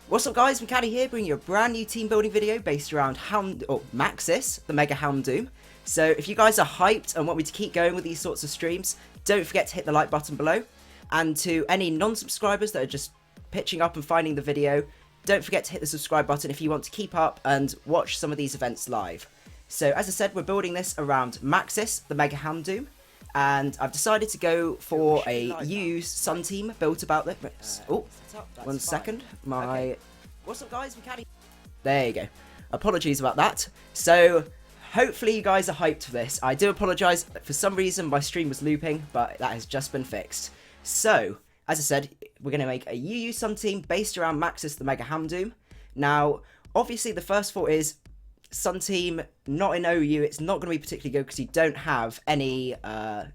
What's up guys, Macadii here, bringing you a brand new team building video based around Maxis, the Mega Houndoom. So if you guys are hyped and want me to keep going with these sorts of streams, don't forget to hit the like button below. And to any non-subscribers that are just pitching up and finding the video, don't forget to hit the subscribe button if you want to keep up and watch some of these events live. So as I said, we're building this around Maxis, the Mega Houndoom. And I've decided to go for a UU Sun team built about this. Oh, 1 second. What's up, guys? Macadii. There you go. Apologies about that. So, hopefully you guys are hyped for this. I do apologise. For some reason, my stream was looping, but that has just been fixed. So, as I said, we're going to make a UU Sun team based around Maxis, the Mega Houndoom. Now, obviously, the first thought is Sun team, not in OU, it's not going to be particularly good because you don't have any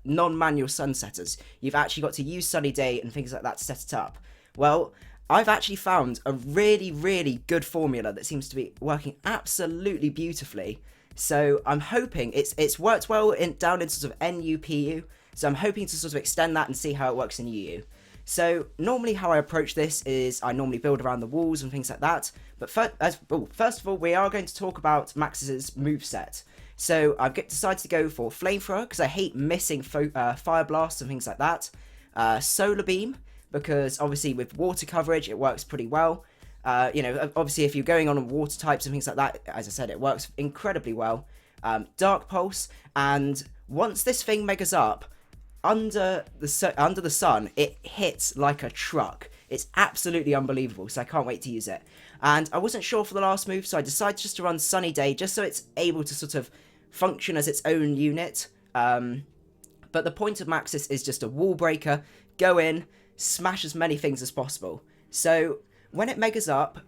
non-manual sun setters. You've actually got to use Sunny Day and things like that to set it up. Well, I've actually found a really good formula that seems to be working absolutely beautifully. So I'm hoping it's worked well down in sort of NUPU. So I'm hoping to sort of extend that and see how it works in UU. So normally how I approach this is I normally build around the walls and things like that. But first of all, we are going to talk about Max's moveset. So I've decided to go for Flamethrower because I hate missing Fire Blast and things like that. Solar Beam because obviously with water coverage it works pretty well. You know, obviously if you're going on water types and things like that, as I said, it works incredibly well. Dark Pulse, and once this thing megas up, under the sun, it hits like a truck. It's absolutely unbelievable, so I can't wait to use it. And I wasn't sure for the last move, so I decided just to run Sunny Day, just so it's able to sort of function as its own unit. But the point of Maxis is just a wall breaker, go in, smash as many things as possible. So when it megas up,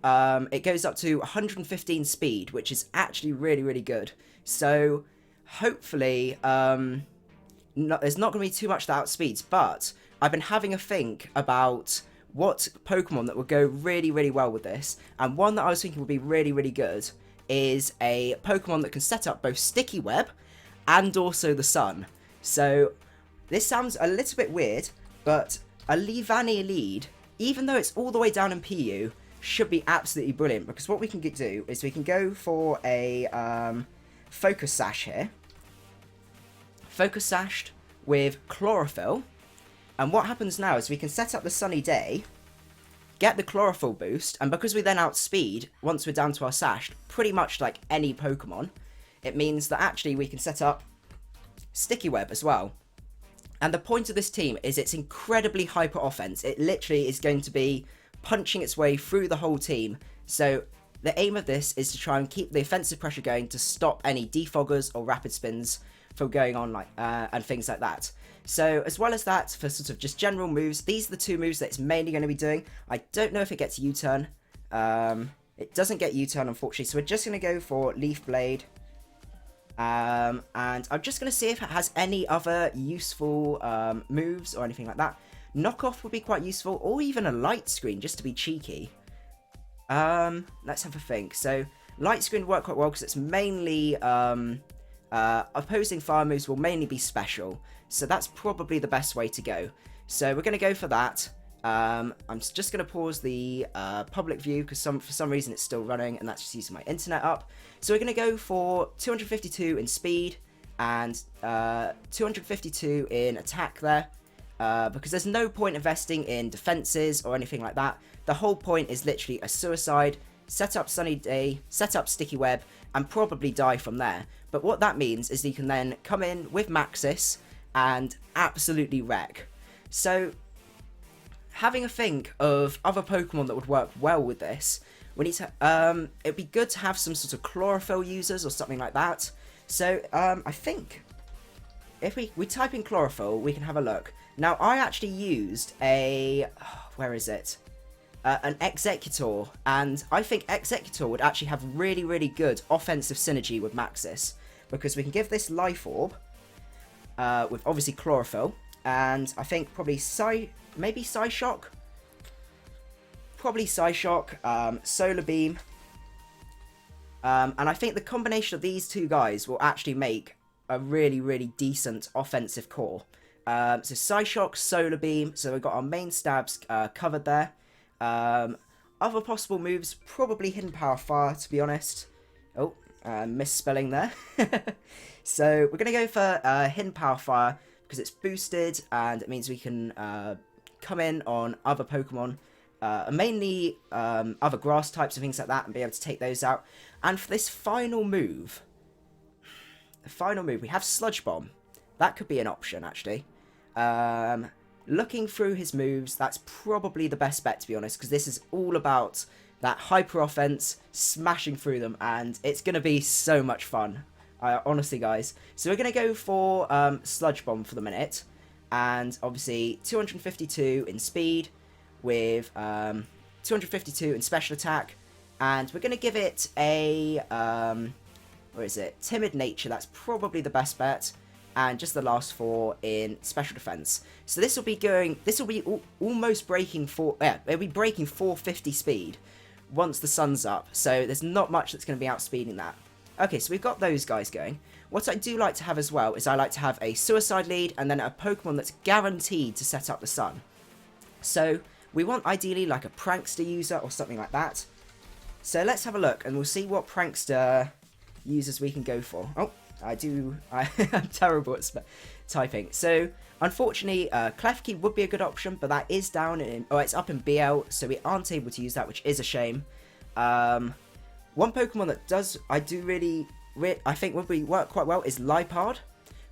it goes up to 115 speed, which is actually really good. So hopefully, there's not going to be too much that outspeeds, but I've been having a think about what Pokemon that would go really well with this, and one that I was thinking would be really good is a Pokemon that can set up both Sticky Web and also the Sun. So this sounds a little bit weird, but a Leavanny lead, even though it's all the way down in PU, should be absolutely brilliant, because what we can do is we can go for a Focus Sash here. Focus Sashed with Chlorophyll, and what happens now is we can set up the Sunny Day, get the Chlorophyll boost, and because we then outspeed, once we're down to our Sashed, pretty much like any Pokemon, it means that actually we can set up Sticky Web as well. And the point of this team is it's incredibly hyper offense. It literally is going to be punching its way through the whole team, so the aim of this is to try and keep the offensive pressure going to stop any defoggers or rapid spins from going on, like and things like that. So as well as that, for sort of just general moves, these are the two moves that it's mainly going to be doing. I don't know if it gets U-turn. It doesn't get U-turn, unfortunately, so we're just going to go for Leaf Blade. And I'm just going to see if it has any other useful moves or anything like that. Knockoff would be quite useful, or even a Light Screen, just to be cheeky. Let's have a think. So Light Screen would work quite well because it's mainly opposing fire moves will mainly be special, so that's probably the best way to go. So we're going to go for that. I'm just going to pause the public view because for some reason it's still running, and that's just using my internet up. So we're going to go for 252 in speed and 252 in attack there, because there's no point investing in defenses or anything like that. The whole point is literally a suicide, set up Sunny Day, set up Sticky Web, and probably die from there. But what that means is that you can then come in with Maxis and absolutely wreck. So, having a think of other Pokemon that would work well with this, we need to, it'd be good to have some sort of Chlorophyll users or something like that. So, I think if we type in Chlorophyll, we can have a look. Now, I actually used a, where is it? An Executor, and I think Executor would actually have really good offensive synergy with Maxis, because we can give this Life Orb with obviously Chlorophyll, and I think probably maybe Psyshock, Solar Beam, and I think the combination of these two guys will actually make a really decent offensive core. So Psyshock, Solar Beam, so we've got our main stabs covered there. other possible moves, probably Hidden Power Fire, to be honest. Oh, misspelling there. So we're going to go for Hidden Power Fire because it's boosted and it means we can come in on other Pokemon, mainly other grass types and things like that, and be able to take those out. And for this final move, we have Sludge Bomb. That could be an option, actually. Looking through his moves, that's probably the best bet, to be honest, because this is all about that hyper offense, smashing through them, and it's going to be so much fun. Honestly, guys. So we're going to go for Sludge Bomb for the minute, and obviously 252 in speed with 252 in special attack, and we're going to give it a, where is it? Timid Nature. That's probably the best bet. And just the last 4 in special defense. So this will be almost breaking it'll be breaking 450 speed once the sun's up. So there's not much that's going to be outspeeding that. Okay, so we've got those guys going. What I do like to have as well is I like to have a Suicide Lead and then a Pokemon that's guaranteed to set up the sun. So we want ideally like a Prankster user or something like that. So let's have a look and we'll see what Prankster users we can go for. Oh. I'm terrible at typing. So, unfortunately, Klefki would be a good option, but that is down in, it's up in BL, so we aren't able to use that, which is a shame. One Pokemon that I think would work quite well is Liepard,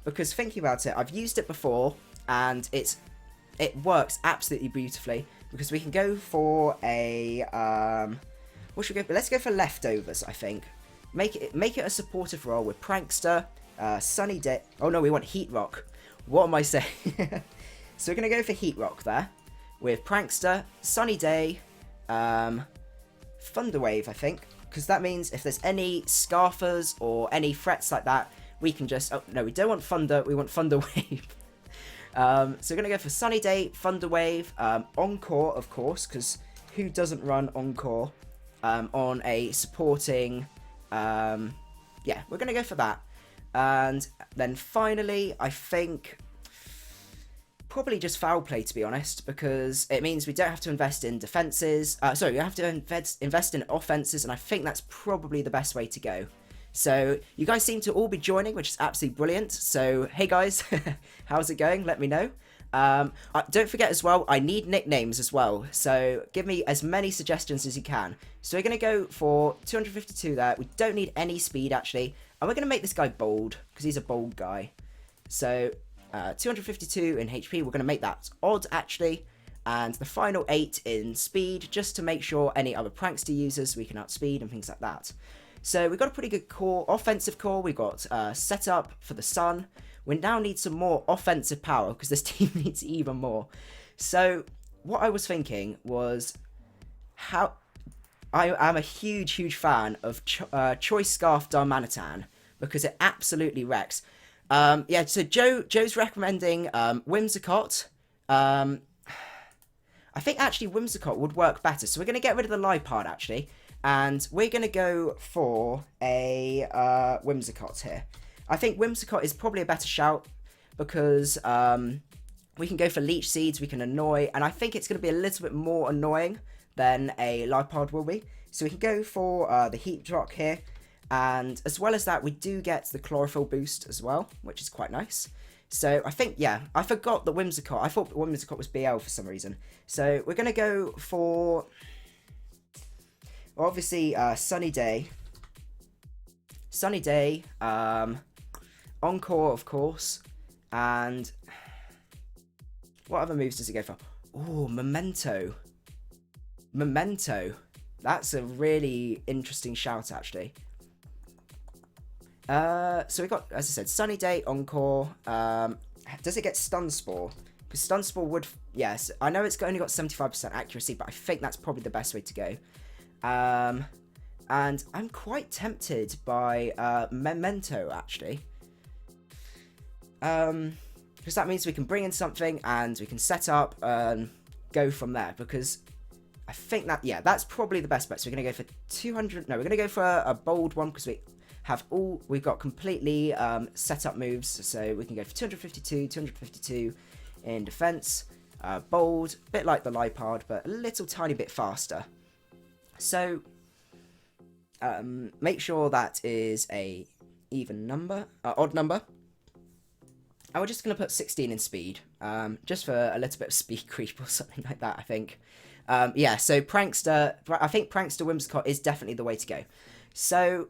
because thinking about it, I've used it before, and it works absolutely beautifully, because we can go for a, what should we go? Let's go for Leftovers, I think. Make it a supportive role with Prankster, Sunny Day. Oh no, we want Heat Rock. What am I saying? So we're going to go for Heat Rock there. With Prankster, Sunny Day, Thunder Wave, I think. Because that means if there's any Scarfers or any threats like that, we can just... Oh, no, we don't want Thunder. We want Thunder Wave. So we're going to go for Sunny Day, Thunder Wave, Encore, of course. Because who doesn't run Encore on a supporting... yeah, we're going to go for that. And then finally, I think probably just Foul Play, to be honest, because it means we don't have to invest in defenses. Sorry, we have to invest in offenses, and I think that's probably the best way to go. So you guys seem to all be joining, which is absolutely brilliant. So hey guys, how's it going? Let me know. Don't forget as well, I need nicknames as well, so give me as many suggestions as you can. So we're going to go for 252 there. We don't need any speed actually, and we're going to make this guy bold because he's a bold guy. So 252 in HP, we're going to make that odd actually, and the final 8 in speed just to make sure any other Prankster users we can outspeed and things like that. So we've got a pretty good core, offensive core. We've got setup for the sun. We now need some more offensive power because this team needs even more. So what I was thinking was how I am a huge fan of Choice Scarf Darmanitan because it absolutely wrecks. Yeah, so Joe's recommending Whimsicott. I think actually Whimsicott would work better. So we're going to get rid of the Liepard actually. And we're going to go for a Whimsicott here. I think Whimsicott is probably a better shout because we can go for Leech Seeds, we can annoy, and I think it's going to be a little bit more annoying than a Liepard will be. So we can go for the Heat Rock here, and as well as that, we do get the Chlorophyll boost as well, which is quite nice. So I think, yeah, I forgot that Whimsicott, I thought Whimsicott was BL for some reason. So we're going to go for, obviously, Sunny Day. Sunny Day, Encore, of course, and what other moves does it go for? Oh, Memento. Memento. That's a really interesting shout, actually. So we got, as I said, Sunny Day, Encore. Does it get Stun Spore? Because Stun Spore would, yes, I know it's only got 75% accuracy, but I think that's probably the best way to go. And I'm quite tempted by Memento, actually. Because that means we can bring in something and we can set up and go from there. Because I think that, yeah, that's probably the best bet. So we're going to go for 200. No, we're going to go for a bold one because we've got completely set up moves. So we can go for 252 in defense. Bold, a bit like the Liepard, but a little tiny bit faster. So make sure that is a even number, odd number. And we're just going to put 16 in speed, just for a little bit of speed creep or something like that, I think. Yeah, so Prankster, I think Prankster Whimsicott is definitely the way to go. So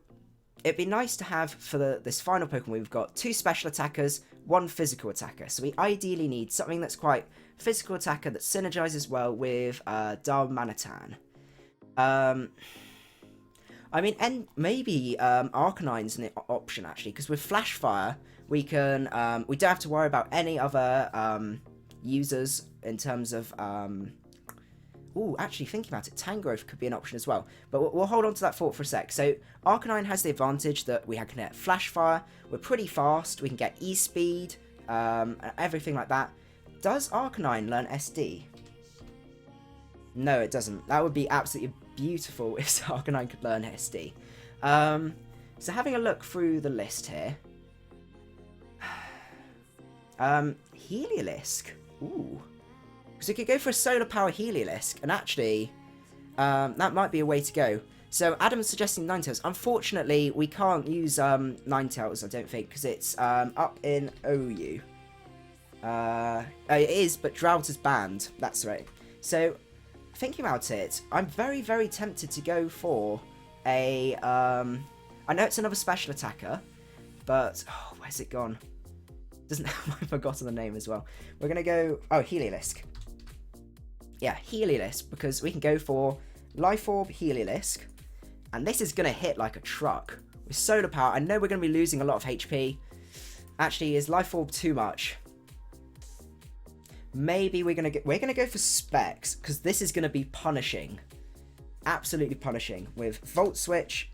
it'd be nice to have, for this final Pokemon, we've got 2 special attackers, 1 physical attacker. So we ideally need something that's quite physical attacker that synergizes well with Darmanitan. I mean, and maybe Arcanine's an option, actually, because with Flash Fire, we can, we don't have to worry about any other users in terms of, ooh, actually thinking about it, Tangrowth could be an option as well. But we'll hold on to that thought for a sec. So Arcanine has the advantage that we can get Flash Fire, we're pretty fast, we can get E-Speed, everything like that. Does Arcanine learn SD? No, it doesn't. That would be absolutely beautiful if Arcanine could learn SD. So having a look through the list here. Heliolisk. Ooh. So we could go for a solar power Heliolisk, and actually, that might be a way to go. So Adam's suggesting Ninetales. Unfortunately, we can't use Ninetales, I don't think, because it's up in OU. It is, but Drought is banned. That's right. So thinking about it, I'm very, very tempted to go for a. I know it's another special attacker, but oh, where's it gone? Doesn't I've forgotten the name as well. We're gonna go. Oh, Heliolisk. Yeah, Heliolisk, because we can go for Life Orb Heliolisk, and this is gonna hit like a truck with solar power. I know we're gonna be losing a lot of HP. Actually, is Life Orb too much? Maybe we're gonna go for Specs, because this is gonna be punishing, absolutely punishing with Volt Switch,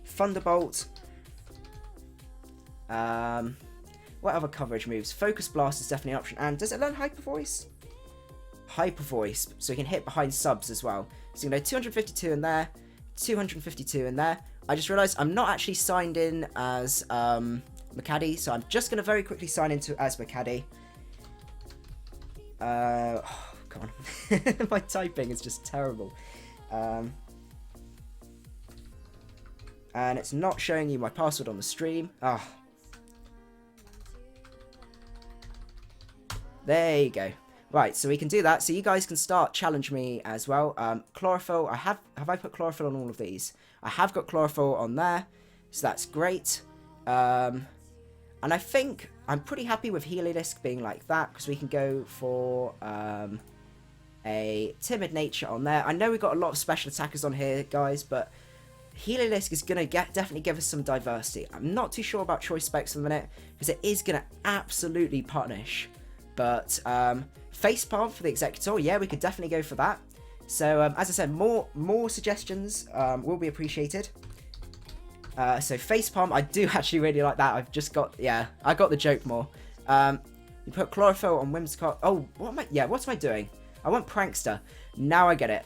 Thunderbolt. What other coverage moves? Focus Blast is definitely an option. And does it learn Hyper Voice? Hyper Voice, so we can hit behind subs as well. So you know, 252 in there, 252 in there. I just realised I'm not actually signed in as Macadii, so I'm just going to very quickly sign into as Macadii. Oh, come on. My typing is just terrible. And it's not showing you my password on the stream. Oh. There you go. Right, so we can do that. So you guys can start challenge me as well. Chlorophyll, have I put chlorophyll on all of these? I have got chlorophyll on there, so that's great. And I think I'm pretty happy with Heliolisk being like that, because we can go for a Timid Nature on there. I know we've got a lot of special attackers on here, guys, but Heliolisk is going to definitely give us some diversity. I'm not too sure about Choice Specs for the minute, because it is going to absolutely punish. But Facepalm for the Executor, yeah, we could definitely go for that. So as I said, more suggestions will be appreciated. So Facepalm, I do actually really like that. I've just got, yeah, I got the joke more. You put Chlorophyll on Whimsicott. Oh, what am I doing? I want Prankster. Now I get it.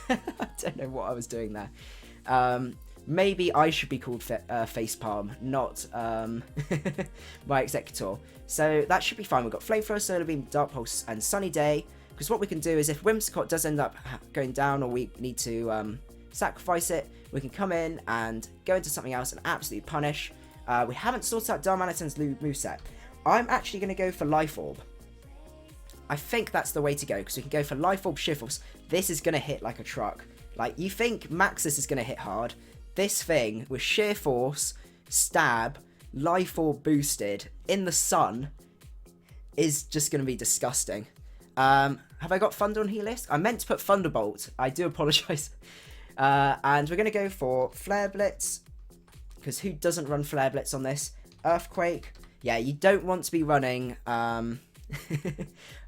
I don't know what I was doing there. Maybe I should be called Facepalm, not my Executor. So that should be fine. We've got Flamethrower, Solar Beam, Dark Pulse, and Sunny Day. Because what we can do is if Whimsicott does end up going down, or we need to sacrifice it, we can come in and go into something else and absolutely punish. We haven't sorted out Darmanitan's moveset. I'm actually going to go for Life Orb. I think that's the way to go, because we can go for Life Orb Shivels. This is going to hit like a truck. Like, you think Maxis is going to hit hard. This thing, with Sheer Force, Stab, Life Orb boosted, in the sun, is just going to be disgusting. Have I got Thunder on Heliolisk? I meant to put Thunderbolt. I do apologise. And we're going to go for Flare Blitz, because who doesn't run Flare Blitz on this? Earthquake. Yeah, you don't want to be running...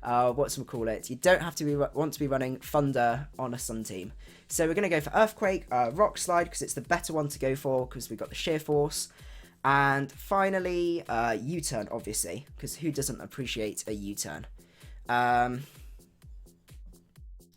whatchamacallit? You don't have to want to be running Thunder on a Sun team. So we're going to go for Earthquake, Rock Slide, because it's the better one to go for, because we've got the Sheer Force. And finally, U-Turn, obviously, because who doesn't appreciate a U-Turn?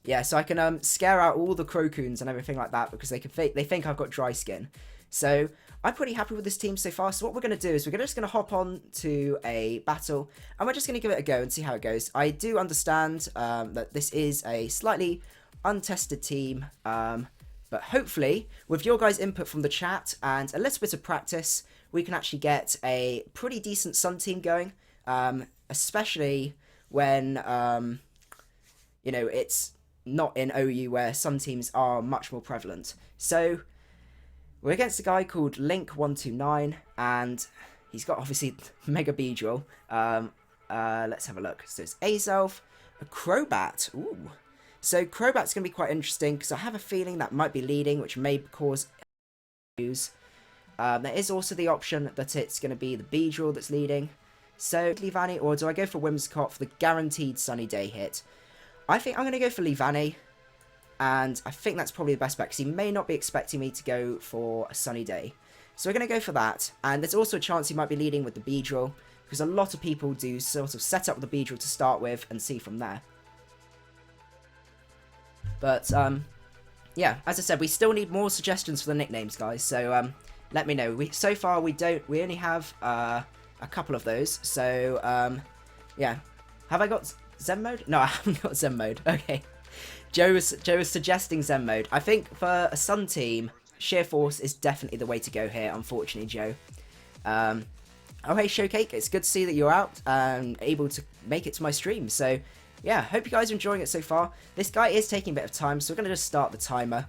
Yeah, so I can scare out all the Crocoons and everything like that, because they think I've got dry skin. So I'm pretty happy with this team so far. So what we're going to do is we're just going to hop on to a battle, and we're just going to give it a go and see how it goes. I do understand that this is a slightly untested team, but hopefully with your guys' input from the chat and a little bit of practice, we can actually get a pretty decent Sun team going, especially when, you know, it's not in OU where Sun teams are much more prevalent. So we're against a guy called Link129, and he's got obviously Mega Beedrill. Let's have a look. So it's Azelf, a Crobat. Ooh. So Crobat's going to be quite interesting because I have a feeling that might be leading, which may cause issues. There is also the option that it's going to be the Beedrill that's leading. So Leavanny, or do I go for Whimsicott for the guaranteed Sunny Day hit? I think I'm going to go for Leavanny, and I think that's probably the best bet because he may not be expecting me to go for a Sunny Day. So we're going to go for that, and there's also a chance he might be leading with the Beedrill because a lot of people do sort of set up the Beedrill to start with and see from there. But, yeah, as I said, we still need more suggestions for the nicknames, guys, so, let me know. So far, we only have, a couple of those, so, yeah. Have I got Zen mode? No, I haven't got Zen mode. Okay. Joe was suggesting Zen mode. I think for a Sun team, Sheer Force is definitely the way to go here, unfortunately, Joe. Oh, hey, Showcake, it's good to see that you're out and able to make it to my stream, so yeah, hope you guys are enjoying it so far. This guy is taking a bit of time, so we're going to just start the timer.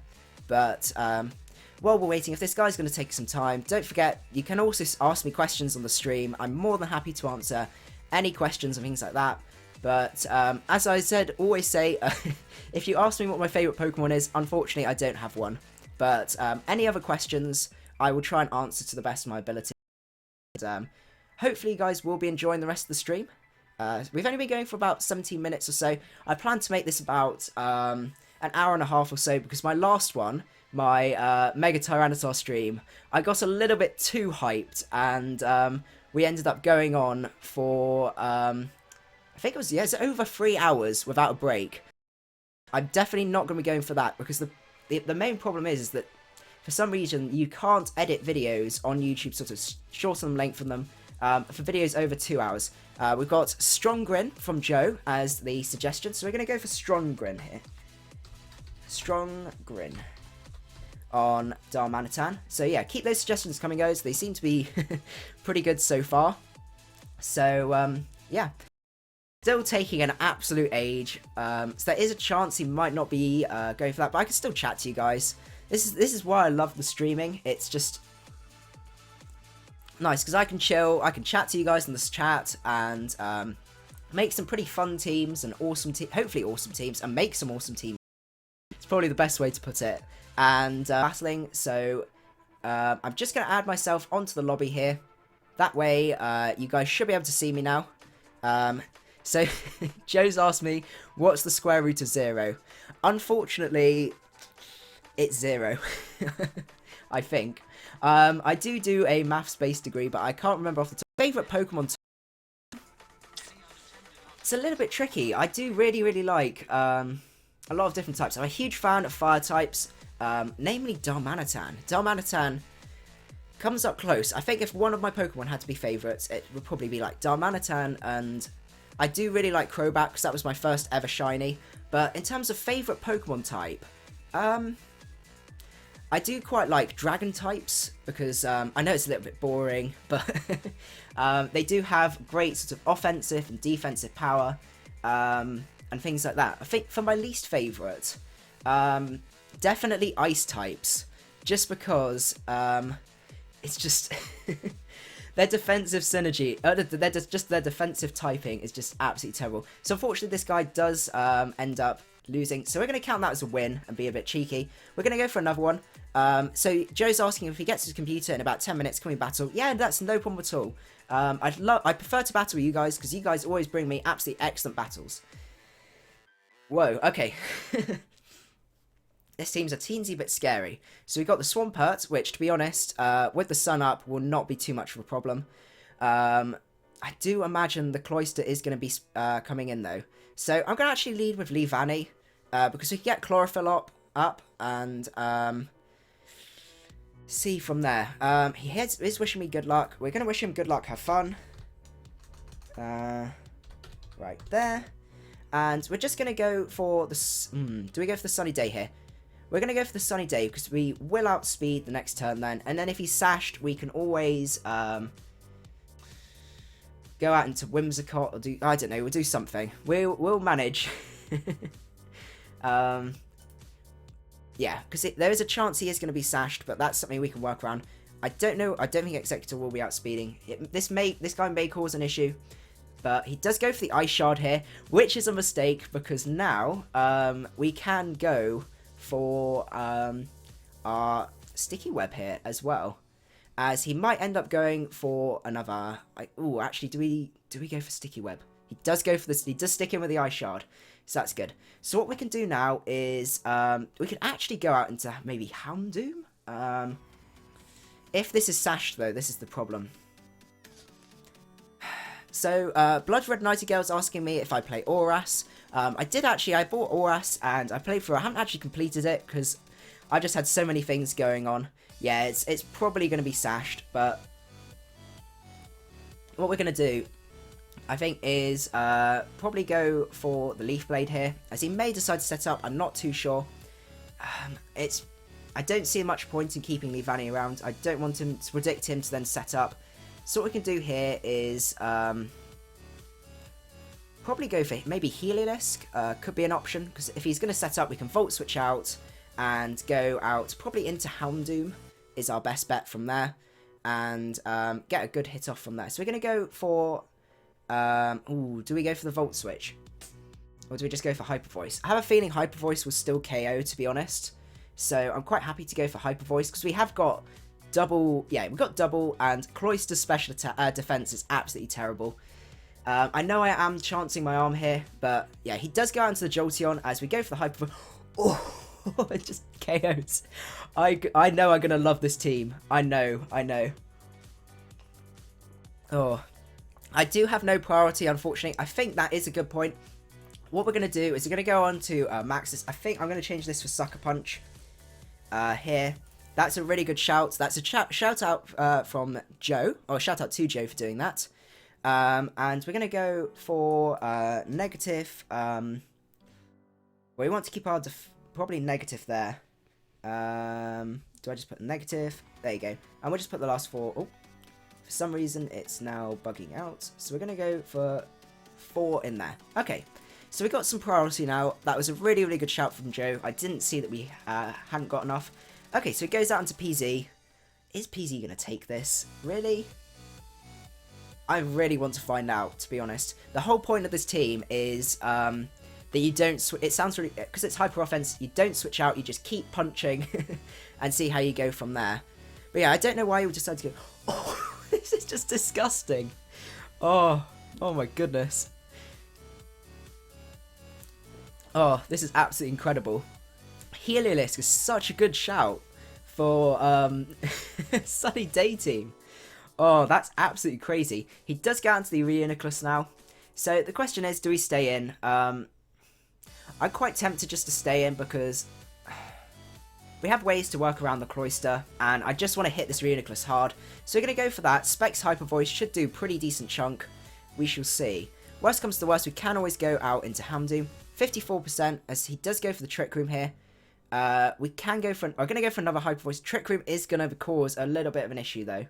But while we're waiting, if this guy's going to take some time, don't forget, you can also ask me questions on the stream. I'm more than happy to answer any questions and things like that. But as I said, always say, if you ask me what my favourite Pokemon is, unfortunately I don't have one. But any other questions, I will try and answer to the best of my ability. And, hopefully you guys will be enjoying the rest of the stream. We've only been going for about 17 minutes or so. I plan to make this about an hour and a half or so because my last one, my Mega Tyranitar stream, I got a little bit too hyped and we ended up going on for, I think it was, yeah, it's over 3 hours without a break. I'm definitely not going to be going for that because the main problem is that for some reason you can't edit videos on YouTube, sort of shorten them, lengthen them, for videos over 2 hours. We've got Strong Grin from Joe as the suggestion, so we're going to go for Strong Grin here. Strong Grin on Darmanitan. So yeah, keep those suggestions coming, guys. They seem to be pretty good so far. So yeah, still taking an absolute age. So there is a chance he might not be going for that, but I can still chat to you guys. This is why I love the streaming. It's just nice because I can chill, I can chat to you guys in this chat and make some pretty fun teams and awesome hopefully awesome teams, and make some awesome teams. It's probably the best way to put it. And battling, so I'm just going to add myself onto the lobby here. That way you guys should be able to see me now. So Joe's asked me, what's the square root of 0? Unfortunately, it's 0. I think. I do a maths-based degree, but I can't remember off the top. Favourite Pokemon type? It's a little bit tricky. I do really like a lot of different types. I'm a huge fan of fire types, namely Darmanitan. Darmanitan comes up close. I think if one of my Pokemon had to be favourites, it would probably be like Darmanitan, and I do really like Crobat because that was my first ever shiny. But in terms of favourite Pokemon type, I do quite like dragon types because I know it's a little bit boring, but they do have great sort of offensive and defensive power and things like that. I think for my least favourite, definitely ice types, just because it's just their defensive synergy, their defensive typing is just absolutely terrible. So unfortunately this guy does end up losing, so we're going to count that as a win and be a bit cheeky. We're going to go for another one. So Joe's asking if he gets his computer in about 10 minutes, can we battle? Yeah, that's no problem at all. I prefer to battle with you guys because you guys always bring me absolutely excellent battles. Whoa, okay. This seems a teensy bit scary. So we've got the Swampert, which, to be honest, with the sun up, will not be too much of a problem. I do imagine the Cloyster is going to be coming in, though. So I'm going to actually lead with Leavanny, because we can get Chlorophyll up and see from there. He is wishing me good luck. We're going to wish him good luck, have fun. Right there. And we're just going to go for the... do we go for the sunny day here? We're going to go for the sunny day because we will outspeed the next turn then. And then if he's sashed, we can always go out into Whimsicott or do... I don't know, we'll do something. We'll manage. Yeah, because there is a chance he is going to be sashed, but that's something we can work around. I don't know. I don't think Executor will be outspeeding. This guy may cause an issue. But he does go for the Ice Shard here, which is a mistake because now we can go for our Sticky Web here as well. As he might end up going for another... Oh, actually, do we go for Sticky Web? He does go for this. He does stick in with the Ice Shard. So that's good. So what we can do now is we can actually go out into maybe Houndoom. If this is sashed, though, this is the problem. So, Blood Red Nightingale's asking me if I play ORAS. I bought ORAS and I played through it. I haven't actually completed it because I just had so many things going on. Yeah, it's probably going to be sashed, but what we're going to do, I think, is probably go for the Leaf Blade here, as he may decide to set up. I'm not too sure. I don't see much point in keeping Leavanny around. I don't want him to predict him to then set up. So what we can do here is probably go for maybe Heliolisk. Could be an option, because if he's going to set up, we can Volt Switch out and go out probably into Houndoom is our best bet from there, and get a good hit off from there. So we're going to go for... do we go for the Volt Switch? Or do we just go for Hyper Voice? I have a feeling Hyper Voice will still KO, to be honest. So I'm quite happy to go for Hyper Voice, because we have got... double, yeah, we've got double, and Cloyster's special defense is absolutely terrible. I know I am chancing my arm here, but yeah, he does go out into the Jolteon as we go for the Hyper. Oh, it just KOs. I know I'm gonna love this team. I know. Oh, I do have no priority, unfortunately. I think that is a good point. What we're gonna do is we're gonna go on to Maxis. I think I'm gonna change this for Sucker Punch here. That's a really good shout. That's a shout out from Joe, or shout out to Joe for doing that. And we're going to go for negative. Well, we want to keep our probably negative there. Do I just put negative? There you go. And we'll just put the last 4. Oh, for some reason, it's now bugging out. So we're going to go for 4 in there. Okay. So we got some priority now. That was a really, really good shout from Joe. I didn't see that we hadn't got enough. Okay, so it goes out into PZ. Is PZ going to take this? Really? I really want to find out, to be honest. The whole point of this team is that you don't switch. It sounds really... because it's hyper offense, you don't switch out. You just keep punching and see how you go from there. But yeah, I don't know why you decided to go... Oh, this is just disgusting. Oh my goodness. Oh, this is absolutely incredible. Heliolisk is such a good shout for Sunny Day team. Oh, that's absolutely crazy. He does get into the Reuniclus now. So the question is, do we stay in? I'm quite tempted just to stay in because we have ways to work around the Cloyster, and I just want to hit this Reuniclus hard. So we're going to go for that. Specs Hyper Voice should do pretty decent chunk. We shall see. Worst comes to worst, we can always go out into Houndoom. 54%, as he does go for the Trick Room here. We can go for... we're going to go for another Hyper Voice. Trick Room is going to cause a little bit of an issue, though.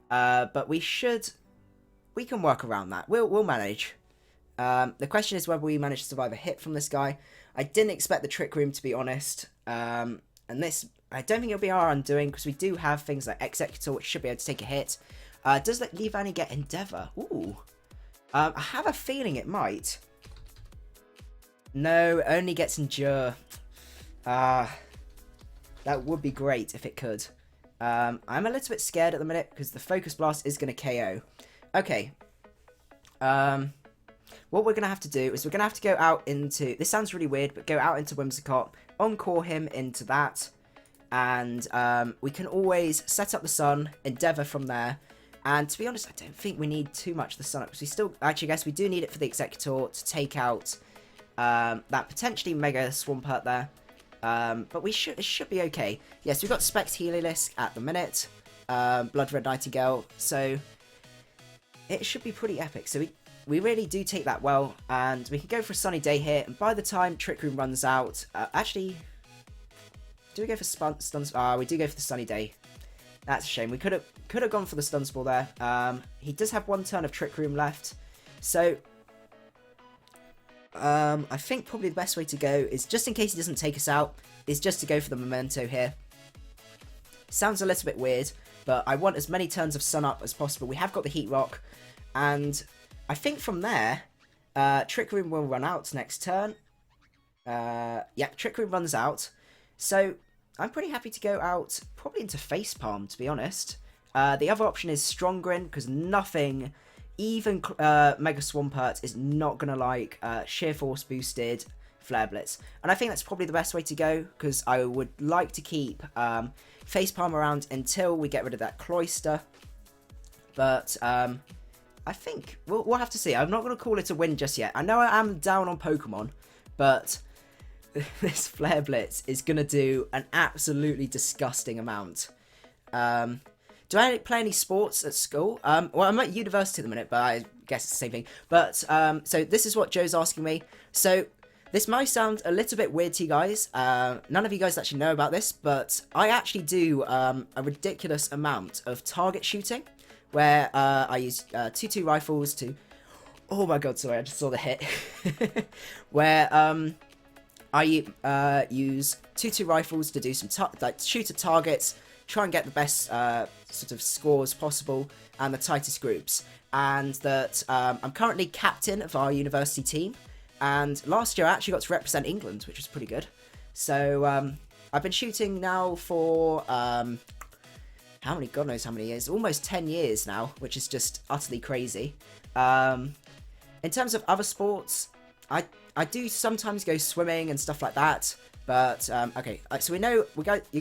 But we can work around that. We'll manage. The question is whether we manage to survive a hit from this guy. I didn't expect the Trick Room, to be honest. And this, I don't think it'll be our undoing, because we do have things like Executor, which should be able to take a hit. Does Leavanny get Endeavour? Ooh. I have a feeling it might. No, it only gets Endure. That would be great if it could. I'm a little bit scared at the minute because the Focus Blast is going to KO. Okay. What we're going to have to do is we're going to have to go out into... this sounds really weird, but go out into Whimsicott, Encore him into that, and we can always set up the Sun, Endeavour from there. And to be honest, I don't think we need too much of the Sun up, because we still... actually, I guess we do need it for the Executor to take out that potentially Mega Swampert there. But it should be okay. Yes, we've got Specs Heliolisk at the minute. Blood Red Nightingale. So it should be pretty epic. So we really do take that well. And we can go for a Sunny Day here. And by the time Trick Room runs out... actually... Do we go for stuns? We do go for the Sunny Day. That's a shame. We could have gone for the Stun Spore there. He does have one turn of Trick Room left. So... I think probably the best way to go is, just in case he doesn't take us out, is just to go for the Memento here. Sounds a little bit weird, but I want as many turns of Sun Up as possible. We have got the Heat Rock, and I think from there, Trick Room will run out next turn. Yeah, Trick Room runs out. So I'm pretty happy to go out probably into Facepalm, to be honest. The other option is Strong Grin, because nothing... Even Mega Swampert is not going to like Sheer Force boosted Flare Blitz. And I think that's probably the best way to go, because I would like to keep Facepalm around until we get rid of that Cloyster. But I think we'll have to see. I'm not going to call it a win just yet. I know I am down on Pokemon, but this Flare Blitz is going to do an absolutely disgusting amount. Do I play any sports at school? Well, I'm at university at the minute, but I guess it's the same thing. But, so this is what Joe's asking me. So, this might sound a little bit weird to you guys. None of you guys actually know about this, but I actually do a ridiculous amount of target shooting, where I use 2-2 rifles to... Oh my god, sorry, I just saw the hit. Where I use 2-2 rifles to do some shoot at targets, try and get the best sort of scores possible and the tightest groups. And that I'm currently captain of our university team. And last year I actually got to represent England, which was pretty good. So I've been shooting now for God knows how many years, almost 10 years now, which is just utterly crazy. In terms of other sports, I do sometimes go swimming and stuff like that. But, okay, so you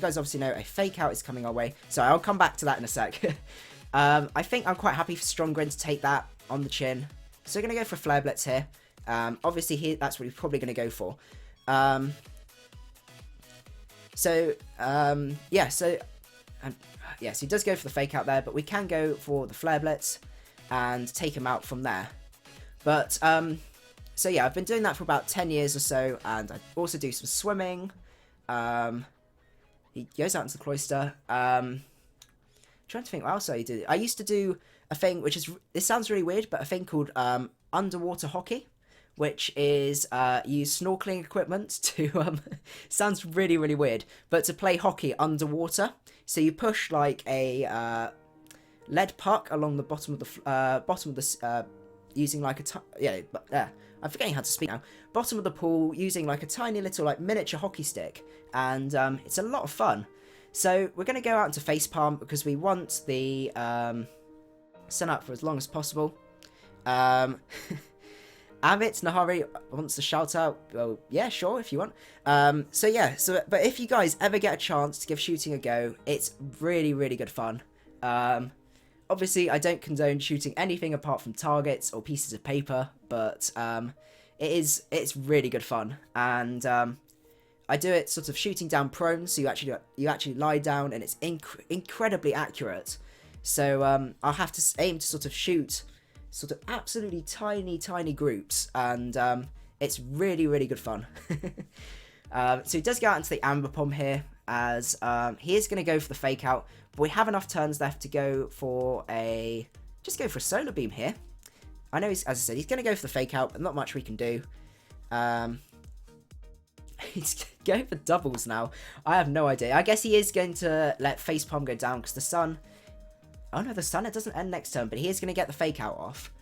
guys obviously know a Fake Out is coming our way. So I'll come back to that in a sec. I think I'm quite happy for Strong Grin to take that on the chin. So we're going to go for Flare Blitz here. Obviously, that's what he's probably going to go for. Yeah, so he does go for the Fake Out there. But we can go for the Flare Blitz and take him out from there. But, so yeah, I've been doing that for about 10 years or so, and I also do some swimming. He goes out into the Cloyster. Trying to think what else I did. I used to do a thing which is, this sounds really weird, but a thing called underwater hockey, which is use snorkeling equipment to, sounds really, really weird, but to play hockey underwater. So you push like a lead puck along the bottom of the, using like I'm forgetting how to speak now. Bottom of the pool, using like a tiny little like miniature hockey stick, and it's a lot of fun. So we're going to go out into Facepalm because we want the Sun Up for as long as possible. Amit Nahari wants to shout out. Well, yeah, sure, if you want. But if you guys ever get a chance to give shooting a go, it's really, really good fun. Obviously, I don't condone shooting anything apart from targets or pieces of paper, but it's really good fun, and I do it sort of shooting down prone, so you actually lie down, and it's incredibly accurate. So I'll have to aim to sort of shoot sort of absolutely tiny groups, and it's really, really good fun. So he does go out into the Amber Pom here, as he is going to go for the Fake Out. But we have enough turns left to go for a Solar Beam here. I know, as I said, he's going to go for the Fake Out, but not much we can do. He's going for doubles now. I have no idea. I guess he is going to let Facepalm go down because the Sun... Oh no, the Sun, it doesn't end next turn, but he is going to get the Fake Out off.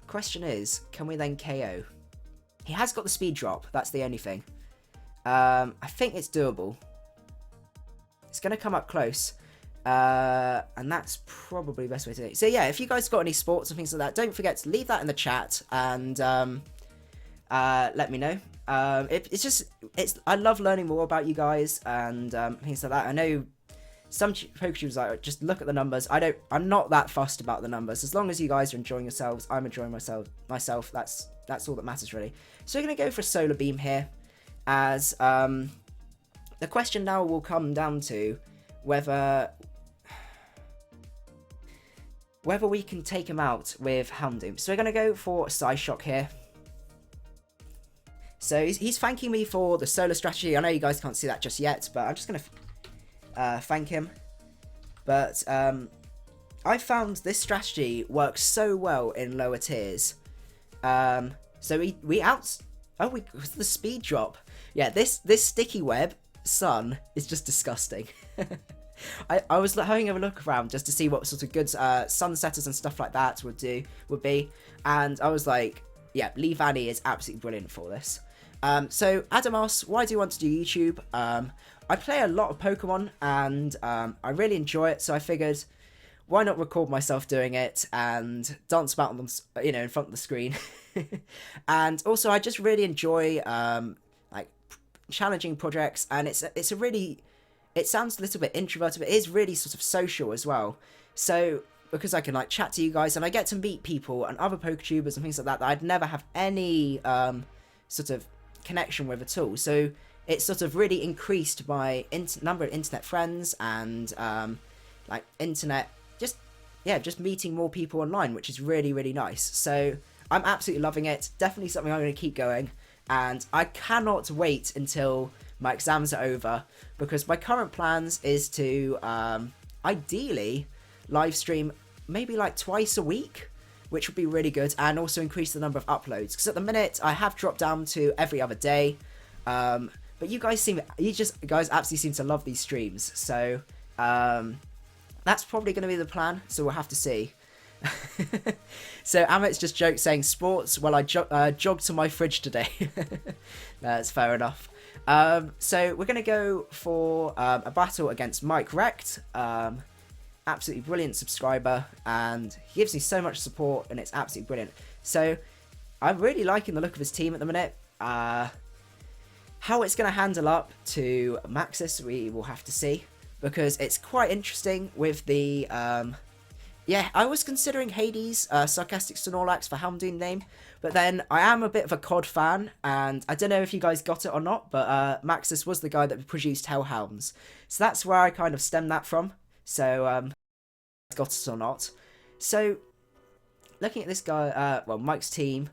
Question is, can we then KO? He has got the speed drop. That's the only thing. I think it's doable. It's going to come up close. And that's probably the best way to do it. So yeah, if you guys got any sports and things like that, don't forget to leave that in the chat and let me know. I love learning more about you guys and things like that. I know some PokeTubers like just look at the numbers. I'm not that fussed about the numbers. As long as you guys are enjoying yourselves, I'm enjoying myself. That's that's all that matters really. So we're going to go for a Solar Beam here, as the question now will come down to whether we can take him out with Houndoom. So we're going to go for Psyshock here. So he's thanking me for the solar strategy. I know you guys can't see that just yet, but I'm just going to thank him. But I found this strategy works so well in lower tiers. So the speed drop. Yeah, this sticky web sun is just disgusting. I was having a look around just to see what sort of good sunsetters and stuff like that would be, and I was like, yeah, Lee Vanny is absolutely brilliant for this. So Adamos, why do you want to do YouTube? I play a lot of Pokemon, and I really enjoy it, so I figured, why not record myself doing it and dance about them, you know, in front of the screen. And also, I just really enjoy like challenging projects, and it's a really, it sounds a little bit introverted, but it is really sort of social as well. So because I can like chat to you guys, and I get to meet people and other PokeTubers and things like that I'd never have any sort of connection with at all. So it's sort of really increased my number of internet friends, and like internet, just meeting more people online, which is really, really nice. So I'm absolutely loving it. Definitely something I'm going to keep going, and I cannot wait until my exams are over, because my current plans is to ideally live stream maybe like twice a week, which would be really good, and also increase the number of uploads, because at the minute I have dropped down to every other day. But you guys absolutely seem to love these streams, so that's probably going to be the plan, so we'll have to see. So Amit's just joked saying, sports, well I jogged to my fridge today. That's fair enough. So we're going to go for a battle against Mike Wrecked. Absolutely brilliant subscriber, and he gives me so much support, and it's absolutely brilliant. So I'm really liking the look of his team at the minute. How it's going to handle up to Maxis, we will have to see, because it's quite interesting with the yeah, I was considering Hades Sarcastic Snorlax for Houndoom name, but then I am a bit of a COD fan, and I don't know if you guys got it or not, but Maxis was the guy that produced Hellhounds, so that's where I kind of stemmed that from. So got it or not. So looking at this guy, well, Mike's team,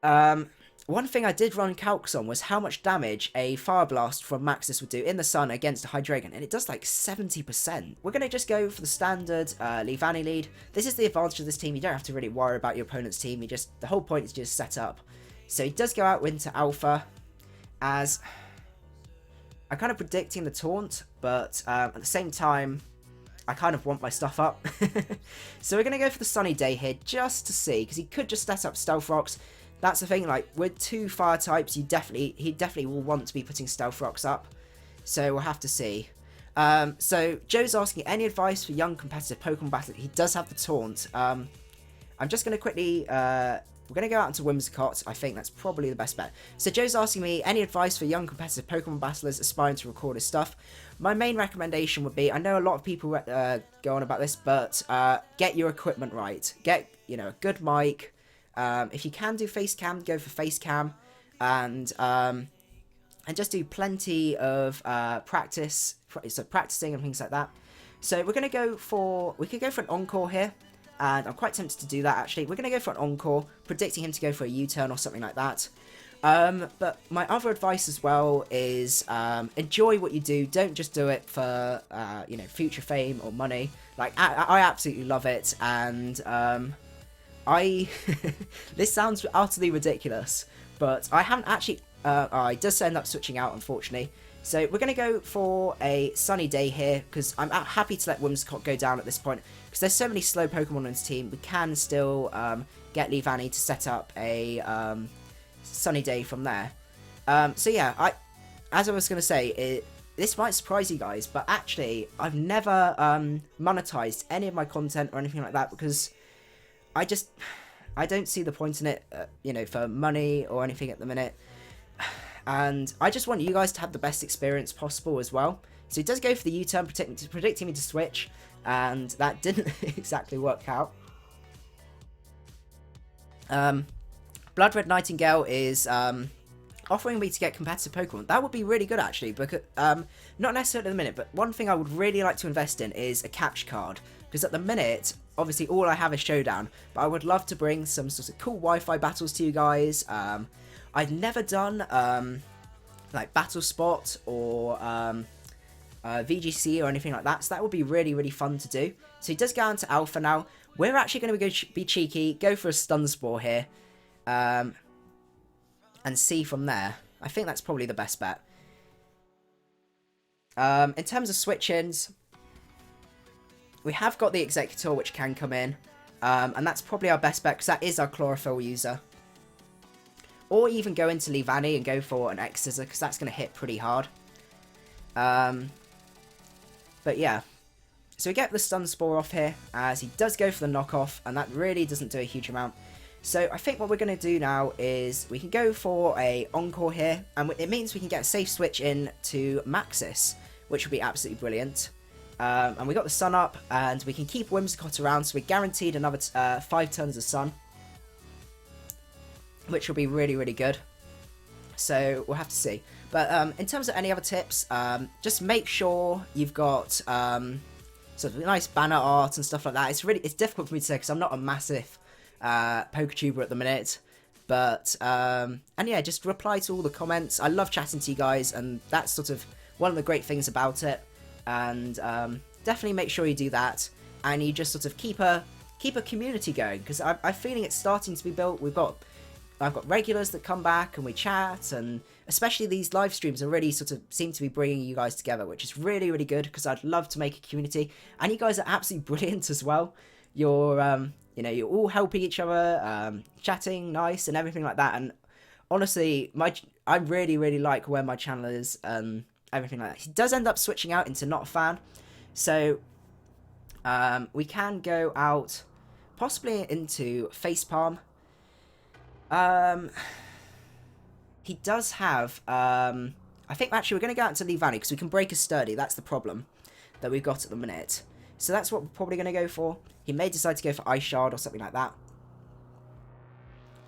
one thing I did run calcs on was how much damage a Fire Blast from Maxis would do in the sun against a Hydreigon, and it does like 70%. We're going to just go for the standard Leavanny lead. This is the advantage of this team. You don't have to really worry about your opponent's team. The whole point is just set up. So he does go out into Alpha, as I'm kind of predicting the taunt, but at the same time, I kind of want my stuff up. So we're going to go for the Sunny Day here just to see, because he could just set up Stealth Rocks. That's the thing, like, with two fire types, he definitely will want to be putting Stealth Rocks up. So we'll have to see. So Joe's asking, any advice for young competitive Pokemon battle? He does have the taunt. I'm just going to quickly, we're going to go out into Whimsicott. I think that's probably the best bet. So Joe's asking me, any advice for young competitive Pokemon battlers aspiring to record his stuff? My main recommendation would be, I know a lot of people go on about this, but get your equipment right. Get, you know, a good mic. If you can do face cam, go for face cam, and just do plenty of practicing and things like that. So we're gonna go for, we could go for an encore here, and I'm quite tempted to do that actually. We're gonna go for an encore, predicting him to go for a U-turn or something like that. But my other advice as well is enjoy what you do. Don't just do it for you know, future fame or money. Like I absolutely love it, and this sounds utterly ridiculous, but I haven't actually, I does end up switching out, unfortunately. So we're going to go for a Sunny Day here, because I'm happy to let Whimsicott go down at this point, because there's so many slow Pokemon on his team. We can still get Leavanny to set up a Sunny Day from there. So yeah, as I was going to say, this might surprise you guys, but actually, I've never monetized any of my content or anything like that, because I don't see the point in it, you know, for money or anything at the minute. And I just want you guys to have the best experience possible as well. So he does go for the U-turn, predicting me to switch, and that didn't exactly work out. Blood Red Nightingale is offering me to get competitive Pokemon. That would be really good, actually, because not necessarily at the minute, but one thing I would really like to invest in is a capture card, because at the minute, obviously, all I have is Showdown, but I would love to bring some sort of cool Wi-Fi battles to you guys. I've never done like Battle Spot or VGC or anything like that, so that would be really, really fun to do. So he does go into Alpha now. We're actually going to be cheeky, go for a Stun Spore here, and see from there. I think that's probably the best bet. In terms of switch-ins, we have got the Executor, which can come in, and that's probably our best bet, because that is our Chlorophyll user. Or even go into Leavanny and go for an X-Scissor, because that's going to hit pretty hard. But yeah, so we get the Stun Spore off here, as he does go for the knockoff, and that really doesn't do a huge amount. So I think what we're going to do now is we can go for a Encore here, and it means we can get a safe switch in to Maxis, which would be absolutely brilliant. And we got the Sun up, and we can keep Whimsicott around, so we're guaranteed another 5 turns of Sun, which will be really, really good. So we'll have to see. But in terms of any other tips, just make sure you've got sort of nice banner art and stuff like that. It's difficult for me to say because I'm not a massive PokeTuber at the minute. But and yeah, just reply to all the comments. I love chatting to you guys, and that's sort of one of the great things about it. And definitely make sure you do that, and you just sort of keep a community going, because I'm feeling it's starting to be built. I've got regulars that come back and we chat, and especially these live streams are really sort of seem to be bringing you guys together, which is really, really good, because I'd love to make a community, and you guys are absolutely brilliant as well. You're you know, you're all helping each other, chatting nice and everything like that. And honestly, I really, really like where my channel is and everything like that. He does end up switching out into not a fan, so we can go out possibly into Facepalm. He does have, I think actually we're going to go out to Leavanny, because we can break a Sturdy. That's the problem that we've got at the minute. So that's what we're probably going to go for. He may decide to go for Ice Shard or something like that.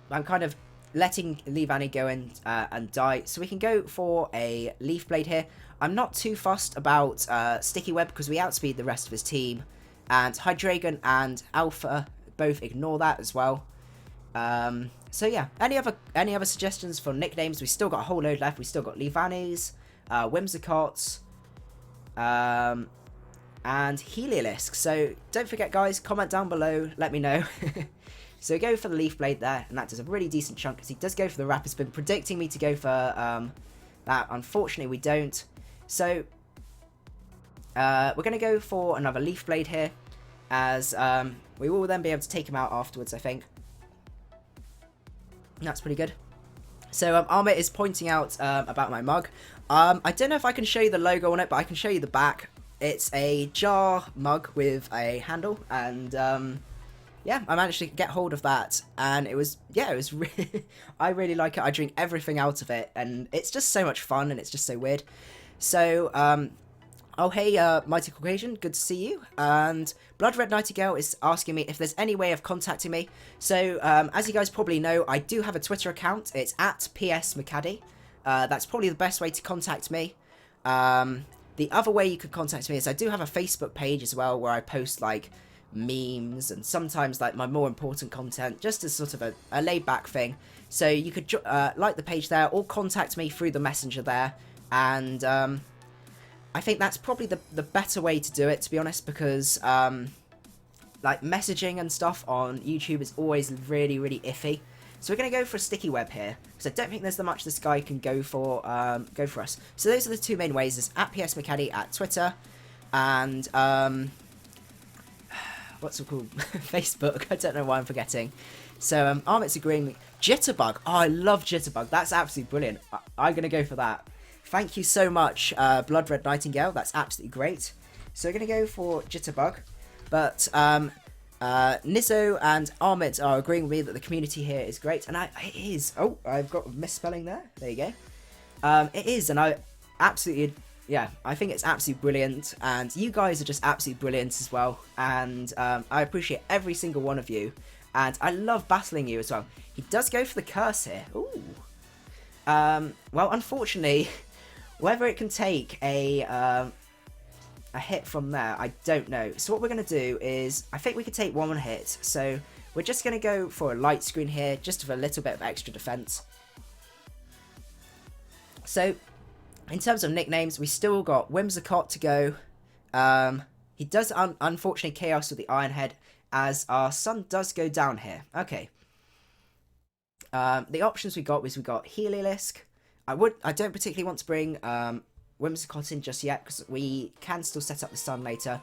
I'm kind of letting Leavanny go in and die. So we can go for a Leaf Blade here. I'm not too fussed about Sticky Web, because we outspeed the rest of his team. And Hydreigon and Alpha both ignore that as well. So yeah, any other suggestions for nicknames? We still got a whole load left. We still got Leavannys, Whimsicots, and Heliolisk. So don't forget, guys, comment down below, let me know. So go for the Leaf Blade there, and that does a really decent chunk, because he does go for the Rapid Spin, predicting me to go for that. Unfortunately, we don't. So we're going to go for another Leaf Blade here, as we will then be able to take him out afterwards, I think. That's pretty good. So Amit is pointing out about my mug. I don't know if I can show you the logo on it, but I can show you the back. It's a jar mug with a handle, and yeah, I managed to get hold of that, and it was really, I really like it. I drink everything out of it, and it's just so much fun, and it's just so weird. So oh hey, Mighty Caucasian, good to see you. And Blood Red Nightingale is asking me if there's any way of contacting me. So as you guys probably know, I do have a Twitter account. It's at PS Macadii. That's probably the best way to contact me. The other way you could contact me is I do have a Facebook page as well, where I post like memes and sometimes like my more important content, just as sort of a laid back thing. So you could like the page there, or contact me through the messenger there. And I think that's probably the better way to do it, to be honest, because like messaging and stuff on YouTube is always really, really iffy. So we're going to go for a Sticky Web here, because I don't think there's that much this guy can go for us. So those are the two main ways, is at PS Macadii at Twitter, and what's it called? Facebook. I don't know why I'm forgetting. So Amit's agreeing. Jitterbug. Oh, I love Jitterbug. That's absolutely brilliant. I'm going to go for that. Thank you so much, Blood Red Nightingale. That's absolutely great. So we're going to go for Jitterbug. But Nizzo and Ahmed are agreeing with me that the community here is great. And it is. Oh, I've got a misspelling there. There you go. It is. And I absolutely, yeah, I think it's absolutely brilliant. And you guys are just absolutely brilliant as well. And I appreciate every single one of you. And I love battling you as well. He does go for the curse here. Ooh. Well, unfortunately, whether it can take a hit from there, I don't know. So what we're going to do is, I think we could take one hit. So we're just going to go for a light screen here, just for a little bit of extra defense. So, in terms of nicknames, we still got Whimsicott to go. He does, unfortunately, Chaos with the Iron Head, as our sun does go down here. Okay. The options we got was we got Heliolisk. I don't particularly want to bring Whimsicott in just yet, because we can still set up the sun later.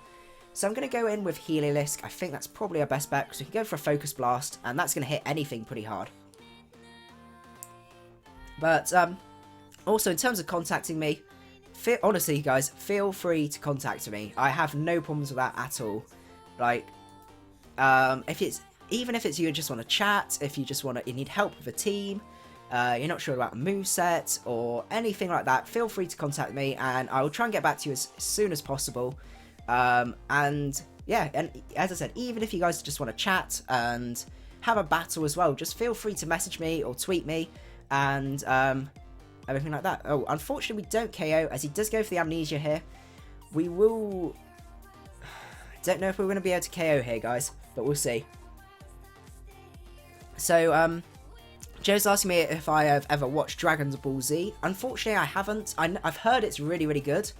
So I'm going to go in with Heliolisk. I think that's probably our best bet, because we can go for a Focus Blast, and that's going to hit anything pretty hard. But, also, in terms of contacting me, honestly, guys, feel free to contact me. I have no problems with that at all. Like, even if it's you just want to chat, if you just you need help with a team, you're not sure about a moveset or anything like that, feel free to contact me, and I will try and get back to you as soon as possible. And yeah, and as I said, even if you guys just want to chat and have a battle as well, just feel free to message me or tweet me, and everything like that. Oh, unfortunately we don't KO, as he does go for the Amnesia here. We will... don't know if we're going to be able to KO here, guys, but we'll see. So, Joe's asking me if I have ever watched Dragon Ball Z. Unfortunately, I haven't. I've heard it's really, really good,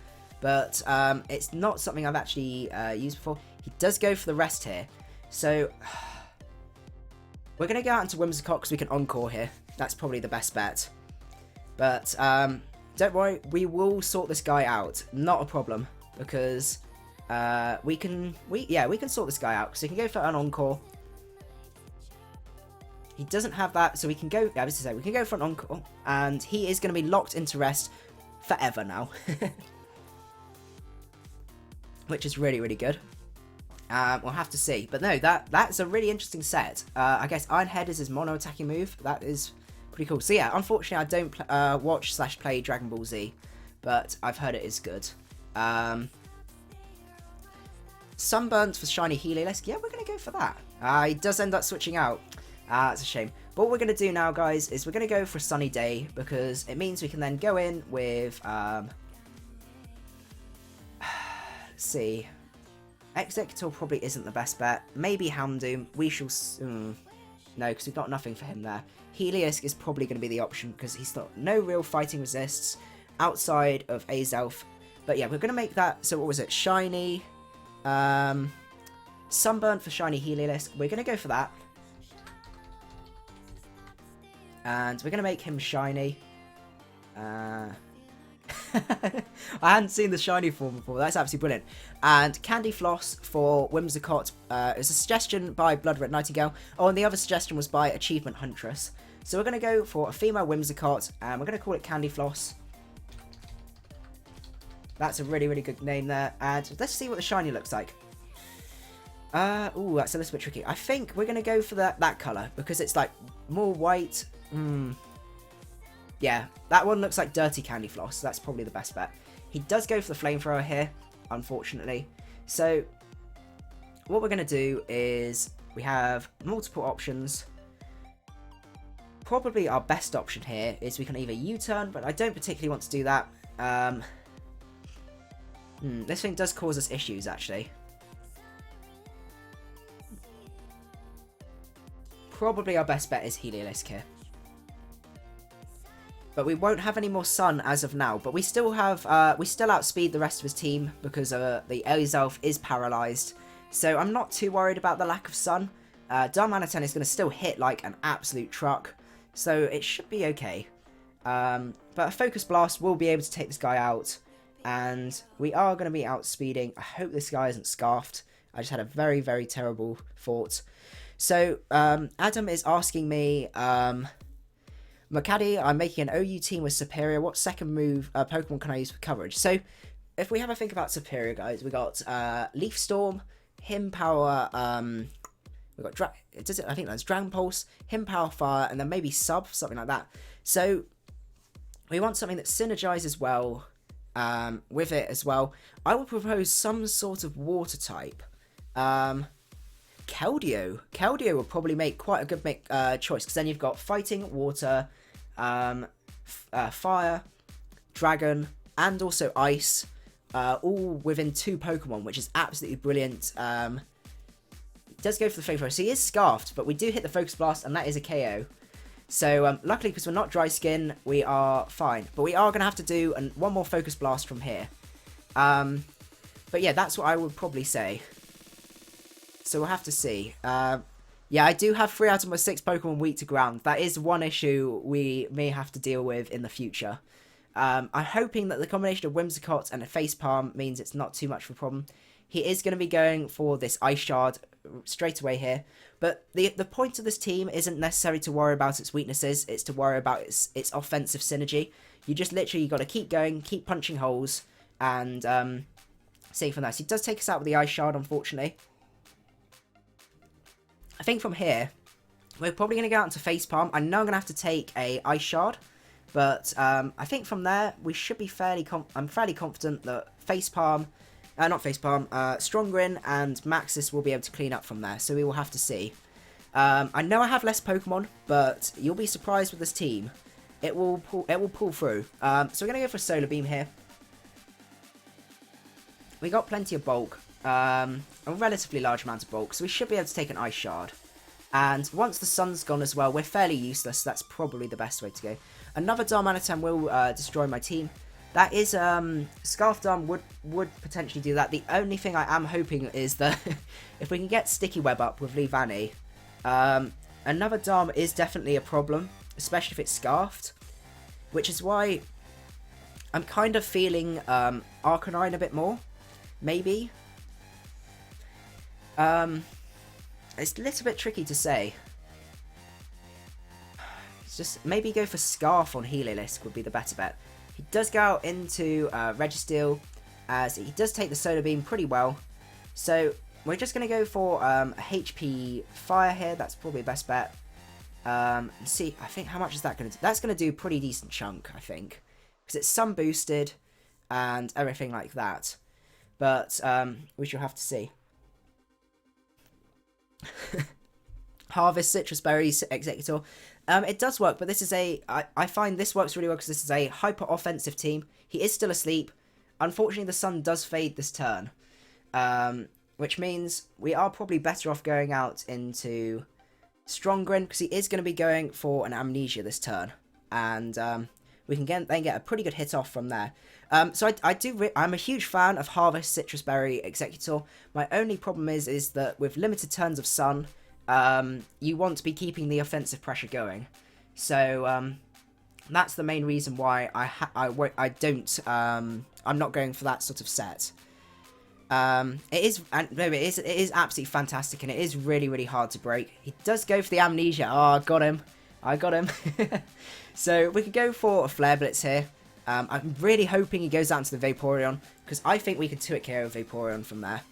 but it's not something I've actually used before. He does go for the rest here. So, we're going to go out into Whimsicott because we can Encore here. That's probably the best bet. But, don't worry, we will sort this guy out. Not a problem, because we can sort this guy out, because he can go for an Encore. He doesn't have that, so we can go, we can go for an Encore, and he is going to be locked into rest forever now. Which is really, really good. We'll have to see. But no, that's a really interesting set. I guess Iron Head is his mono attacking move. That is pretty cool. So yeah, unfortunately I don't watch/play Dragon Ball Z, but I've heard it is good. Sunburnt for Shiny Heliolisk. Yeah, we're going to go for that. He does end up switching out. It's a shame. But what we're going to do now, guys, is we're going to go for a Sunny Day, because it means we can then go in with, let's see, Executor probably isn't the best bet. Maybe Houndoom. We shall, no, because we've got nothing for him there. Heliolisk is probably going to be the option, because he's got no real fighting resists outside of Azelf. But yeah, we're going to make that, so what was it, Shiny, Sunburnt for Shiny Heliolisk. We're going to go for that. And we're going to make him shiny. I hadn't seen the shiny form before. That's absolutely brilliant. And Candy Floss for Whimsicott. It's a suggestion by Blood Red Nightingale. Oh, and the other suggestion was by Achievement Huntress. So we're going to go for a female Whimsicott, and we're going to call it Candy Floss. That's a really, really good name there. And let's see what the shiny looks like. Ooh, that's a little bit tricky. I think we're going to go for that colour, because it's like more white. Yeah, that one looks like Dirty Candy Floss. That's probably the best bet. He does go for the Flamethrower here, unfortunately. So, what we're going to do is, we have multiple options. Probably our best option here is we can either U-turn, but I don't particularly want to do that. This thing does cause us issues, actually. Probably our best bet is Heliolisk here. But we won't have any more sun as of now. But we still have, we still outspeed the rest of his team, because the Azelf is paralysed. So I'm not too worried about the lack of sun. Darmanitan is going to still hit like an absolute truck. So it should be okay. But a Focus Blast will be able to take this guy out. And we are going to be outspeeding. I hope this guy isn't scarfed. I just had a very, very terrible thought. So, Adam is asking me, Macadii, I'm making an OU team with Superior. What second move Pokemon can I use for coverage? So, if we have a think about Superior, guys, we got Leaf Storm, Him Power, we got I think that's Dragon Pulse, Him Power Fire, and then maybe Sub, something like that. So, we want something that synergizes well with it as well. I will propose some sort of Water type. Keldeo. Keldeo will probably make quite a good choice, because then you've got fighting, water, fire, dragon, and also ice, all within 2 Pokemon, which is absolutely brilliant. It does go for the Flamethrower, so he is Scarfed, but we do hit the Focus Blast, and that is a KO. So, luckily, because we're not Dry Skin, we are fine. But we are going to have to do one more Focus Blast from here. But yeah, that's what I would probably say. So we'll have to see. Yeah, I do have 3 out of my 6 Pokemon weak to ground. That is one issue we may have to deal with in the future. I'm hoping that the combination of Whimsicott and a Facepalm means it's not too much of a problem. He is going to be going for this Ice Shard straight away here. But the point of this team isn't necessarily to worry about its weaknesses. It's to worry about its offensive synergy. You just literally got to keep going, keep punching holes, and see from that. So he does take us out with the Ice Shard, unfortunately. I think from here, we're probably going to go out into Facepalm. I know I'm going to have to take a Ice Shard, but I think from there, we should be I'm fairly confident that Facepalm, not Facepalm, Strongrin and Maxis will be able to clean up from there, so we will have to see. I know I have less Pokemon, but you'll be surprised with this team. It will pull through. So we're going to go for a Solar Beam here. We got plenty of bulk, a relatively large amount of bulk, so we should be able to take an Ice Shard. And once the sun's gone as well, we're fairly useless, so that's probably the best way to go. Another Darmanitan will destroy my team. That is, Scarf Darm would potentially do that. The only thing I am hoping is that if we can get Sticky Web up with Leavanny, another Darm is definitely a problem, especially if it's Scarfed, which is why I'm kind of feeling Arcanine a bit more, maybe. It's a little bit tricky to say. It's just, maybe go for Scarf on Heliolisk would be the better bet. He does go out into Registeel, as he does take the Solar Beam pretty well. So we're just going to go for a HP Fire here. That's probably the best bet. See, I think, how much is that going to do? That's going to do a pretty decent chunk, I think. Because it's sun boosted and everything like that. But we shall have to see. Harvest Citrus Berries Executor. It does work, but this is I find this works really well because this is a hyper offensive team. He is still asleep. Unfortunately, the sun does fade this turn, which means we are probably better off going out into Strongrin, because he is going to be going for an Amnesia this turn, and we can then get a pretty good hit off from there. So I'm a huge fan of Harvest Citrus Berry Executor. My only problem is that with limited turns of sun, you want to be keeping the offensive pressure going. So that's the main reason why I'm not going for that sort of set. It is absolutely fantastic, and it is really, really hard to break. He does go for the Amnesia. Oh, I got him. So we could go for a Flare Blitz here. I'm really hoping he goes down to the Vaporeon, because I think we could 2-hit KO Vaporeon from there.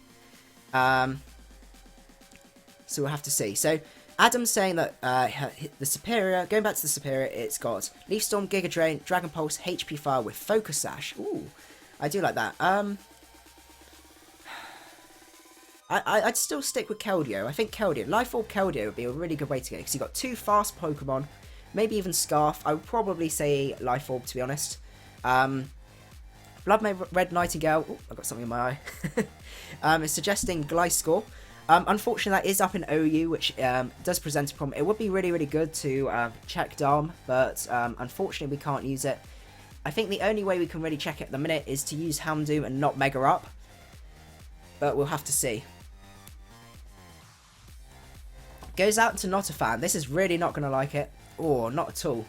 So we'll have to see. So Adam's saying that the Superior, going back to the Superior, it's got Leaf Storm, Giga Drain, Dragon Pulse, HP Fire with Focus Sash. Ooh, I do like that. I'd still stick with Keldeo. I think Life Orb Keldeo would be a really good way to go, because you've got 2 fast Pokemon, maybe even Scarf. I would probably say Life Orb, to be honest. Blood Red Nightingale. Ooh, I've got something in my eye. Is suggesting Gliscor. Unfortunately, that is up in OU, which does present a problem. It would be really, really good to check Darm, but unfortunately, we can't use it. I think the only way we can really check it at the minute is to use Houndoom and not Mega Up. But we'll have to see. Goes out to Not a Fan. This is really not going to like it. Or not at all.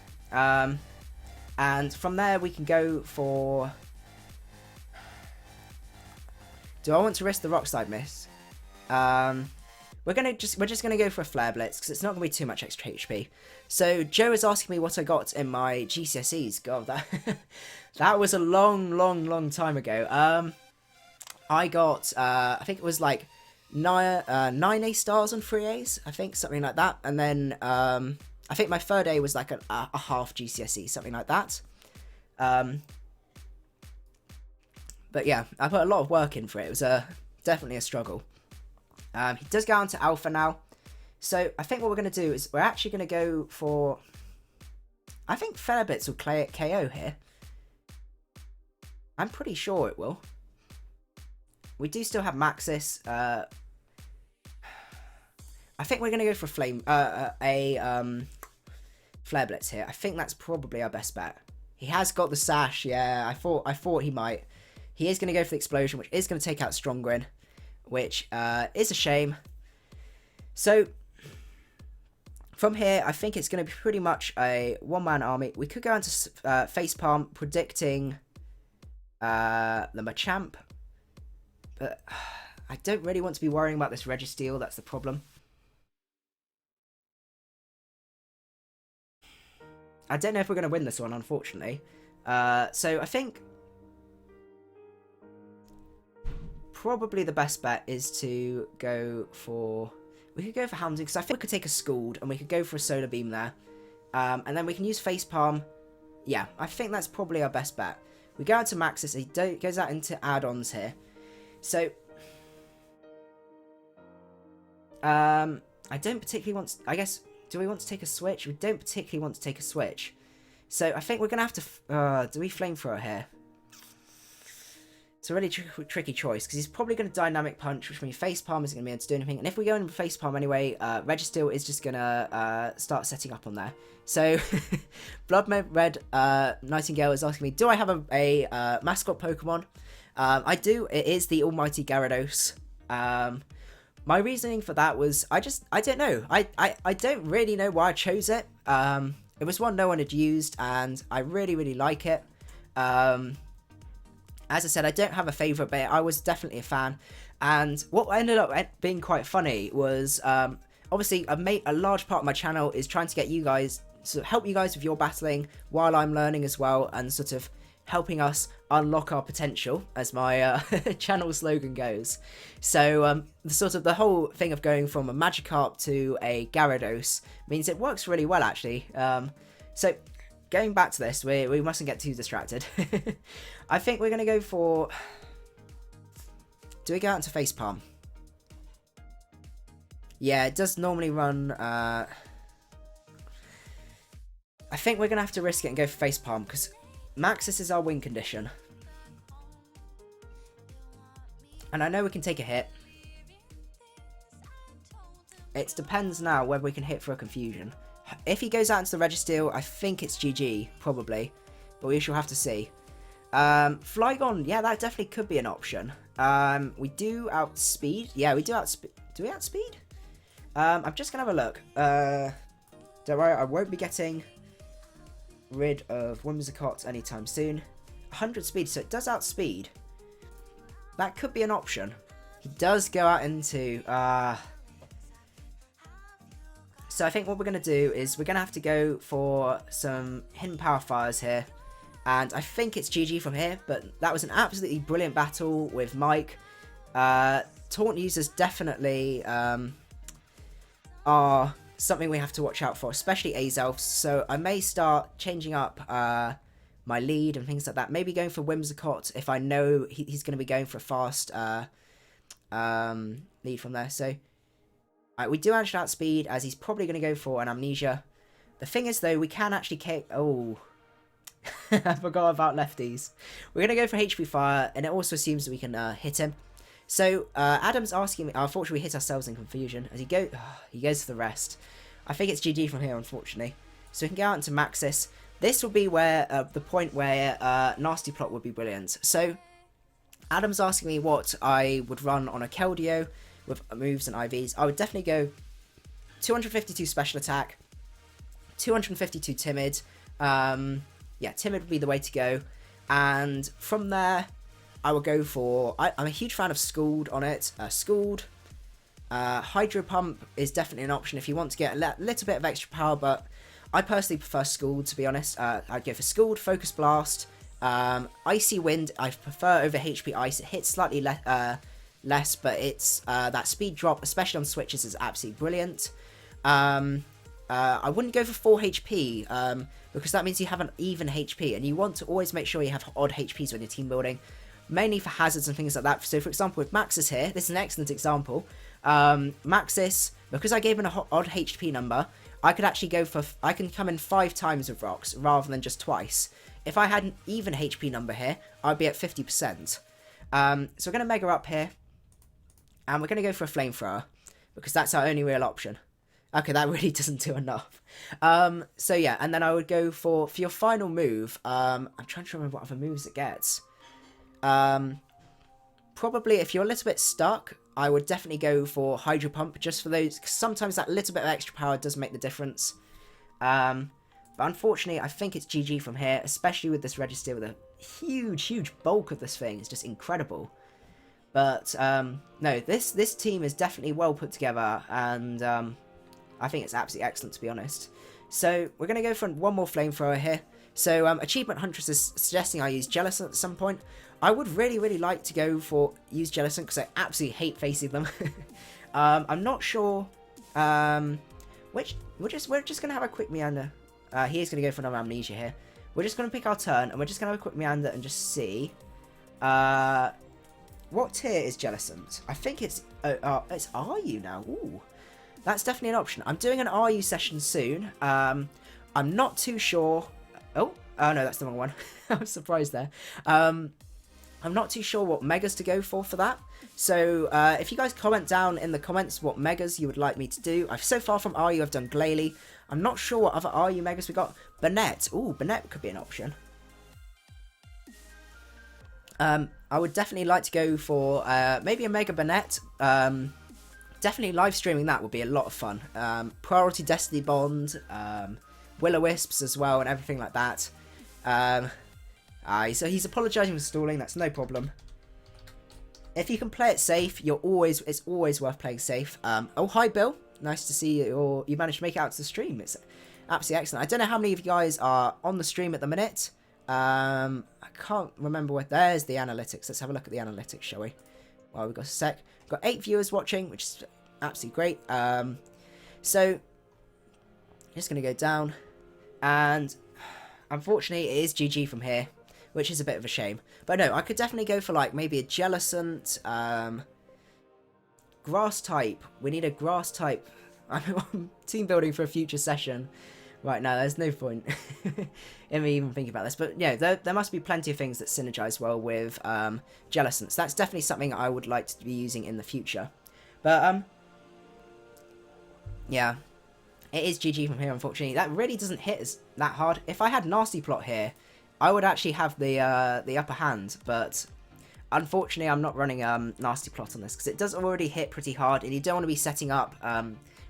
And from there, we can go for... Do I want to risk the Rock Slide miss? We're just gonna go for a Flare Blitz, because it's not gonna be too much extra HP. So Joe is asking me what I got in my GCSEs. God, that was a long time ago. I got I think it was like 9 A stars and 3 A's. I think something like that. And then I think my third A was like a half GCSE, something like that. But yeah, I put a lot of work in for it. It was definitely a struggle. He does go on to Alpha now. So I think what we're going to do is we're actually going to go for... I think Featherbits will KO here. I'm pretty sure it will. We do still have Maxis. I think we're going to go for Flare Blitz here. I think that's probably our best bet. He has got the sash. Yeah, I thought he might. He is going to go for the explosion, which is going to take out Strongrin, which is a shame. So from here, I think it's going to be pretty much a one-man army. We could go into Facepalm, predicting the Machamp, but I don't really want to be worrying about this Registeel. That's the problem. I don't know if we're going to win this one, unfortunately. So I think probably the best bet is to go for... We could go for Houndooom, because I think we could take a Scald, and we could go for a Solar Beam there. And then we can use Facepalm. Yeah, I think that's probably our best bet. We go out to Maxis, he goes out into add-ons here. So, I don't particularly want to, I guess, do we want to take a switch? We don't particularly want to take a switch. So I think we're going to have to, do we Flamethrower here? It's a really tricky choice, because he's probably going to Dynamic Punch, which means Facepalm isn't going to be able to do anything. And if we go in with Facepalm anyway, Registeel is just going to start setting up on there. So, Blood Red Nightingale is asking me, do I have a mascot Pokemon? I do. It is the almighty Gyarados. My reasoning for that was, I don't know. I don't really know why I chose it. It was one no one had used, and I really, really like it. As I said, I don't have a favourite, but I was definitely a fan. And what ended up being quite funny was, obviously, a large part of my channel is trying to get you guys, sort of help you guys with your battling while I'm learning as well, and sort of helping us unlock our potential, as my channel slogan goes. So, the whole thing of going from a Magikarp to a Gyarados means it works really well, actually. So, going back to this, we mustn't get too distracted. I think we're going to go for... Do we go out into Facepalm? Yeah, it does normally run... I think we're going to have to risk it and go for Facepalm, because Maxis is our win condition. And I know we can take a hit. It depends now whether we can hit for a Confusion. If he goes out into the Registeel, I think it's GG, probably. But we shall have to see. Flygon, yeah, that definitely could be an option. We do outspeed. Yeah, we do outspeed. Do we outspeed? I'm just going to have a look. Don't worry, I won't be getting rid of Whimsicott anytime soon. 100 speed, so it does outspeed. That could be an option. He does go out into... So I think what we're going to do is we're going to have to go for some Hidden Power Fires here. And I think it's GG from here, but that was an absolutely brilliant battle with Mike. Taunt users definitely are something we have to watch out for, especially Azelfs. So I may start changing up my lead and things like that. Maybe going for Whimsicott if I know he's going to be going for a fast lead from there. So we do actually outspeed, as he's probably going to go for an Amnesia. The thing is, though, we can actually... Oh... I forgot about lefties. We're going to go for HP Fire, and it also assumes that we can hit him. So, Adam's asking me... unfortunately, we hit ourselves in Confusion. As he goes for the rest. I think it's GG from here, unfortunately. So we can go out into Maxis. This will be where the point where Nasty Plot would be brilliant. So, Adam's asking me what I would run on a Keldeo with moves and IVs. I would definitely go 252 Special Attack, 252 Timid. Yeah, Timid would be the way to go. And from there, I will go for... I'm a huge fan of Scald on it. Scald. Hydro Pump is definitely an option if you want to get a little bit of extra power, but I personally prefer Scald, to be honest. I'd go for Scald, Focus Blast, Icy Wind. I prefer over HP Ice. It hits slightly less, but it's that speed drop, especially on switches, is absolutely brilliant. I wouldn't go for 4 HP, because that means you have an even HP, and you want to always make sure you have odd HPs when you're team building, mainly for hazards and things like that. So, for example, with Maxis here, this is an excellent example. Maxis, because I gave him an odd HP number, I could actually go for, I can come in 5 times with rocks rather than just twice. If I had an even HP number here, I'd be at 50%. So we're going to Mega up here, and we're going to go for a Flamethrower, because that's our only real option. Okay, that really doesn't do enough. So yeah, and then I would go for your final move, I'm trying to remember what other moves it gets. Probably if you're a little bit stuck, I would definitely go for Hydro Pump, just for those, because sometimes that little bit of extra power does make the difference. But unfortunately, I think it's GG from here, especially with this Register with a huge bulk of this thing. It's just incredible. But, no, this team is definitely well put together, and I think it's absolutely excellent, to be honest. So, we're going to go for one more Flamethrower here. So, Achievement Huntress is suggesting I use Jellicent at some point. I would really like to go for use Jellicent, because I absolutely hate facing them. I'm not sure, we're just going to have a quick meander. He is going to go for another Amnesia here. We're just going to pick our turn, and we're just going to have a quick meander and just see. What tier is Jellicent? I think it's RU now. Ooh, that's definitely an option. I'm doing an RU session soon. I'm not too sure. Oh no, that's the wrong one. I was surprised there. I'm not too sure what megas to go for that. So if you guys comment down in the comments what megas you would like me to do. So far from RU, I've done Glalie. I'm not sure what other RU megas we got. Burnett. Ooh, Burnett could be an option. I would definitely like to go for maybe a Mega Burnett. Definitely live streaming that would be a lot of fun. Priority Destiny Bond, Will-O-Wisps as well, and everything like that. So he's apologising for stalling. That's no problem. If you can play it safe, it's always worth playing safe. Oh, hi Bill. Nice to see you. You managed to make it out to the stream. It's absolutely excellent. I don't know how many of you guys are on the stream at the minute. I can't remember what. There's the analytics. Let's have a look at the analytics, shall we? Well, we've got a sec. We've got 8 viewers watching, which is absolutely great. So, just going to go down. And, unfortunately, it is GG from here, which is a bit of a shame. But no, I could definitely go for, like, maybe a Jellicent. Grass type. We need a grass type. I'm team building for a future session. Right now, there's no point in me even thinking about this. But yeah, there must be plenty of things that synergize well with Jellicents. That's definitely something I would like to be using in the future. But, yeah, it is GG from here, unfortunately. That really doesn't hit as that hard. If I had Nasty Plot here, I would actually have the upper hand. But, unfortunately, I'm not running Nasty Plot on this, because it does already hit pretty hard, and you don't want to be setting up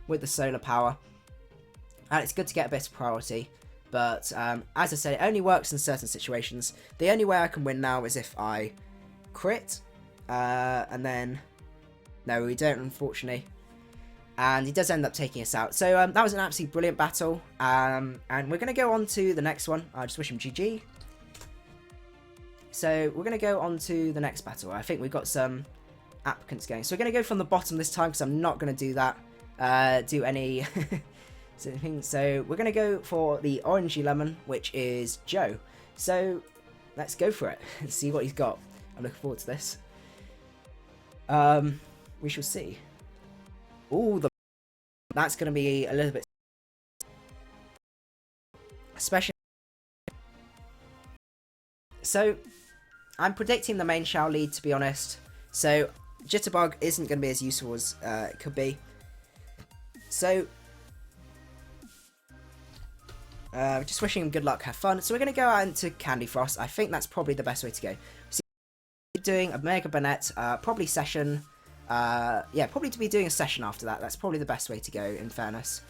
with the solar power. And it's good to get a bit of priority, but as I said, it only works in certain situations. The only way I can win now is if I crit, and then, no, we don't, unfortunately. And he does end up taking us out. So that was an absolutely brilliant battle, and we're going to go on to the next one. I just wish him GG. So we're going to go on to the next battle. I think we've got some applicants going. So we're going to go from the bottom this time, because I'm not going to do that, do any... So we're going to go for the orangey lemon, which is Joe. So let's go for it and see what he's got. I'm looking forward to this. We shall see. Ooh, that's going to be a little bit... Especially... So, I'm predicting the main Shao lead, to be honest. So, Jitterbug isn't going to be as useful as it could be. So... just wishing him good luck, have fun. So we're going to go out into Candy Frost. I think that's probably the best way to go. So doing a Mega Burnett, probably session. Yeah, probably to be doing a session after that. That's probably the best way to go, in fairness.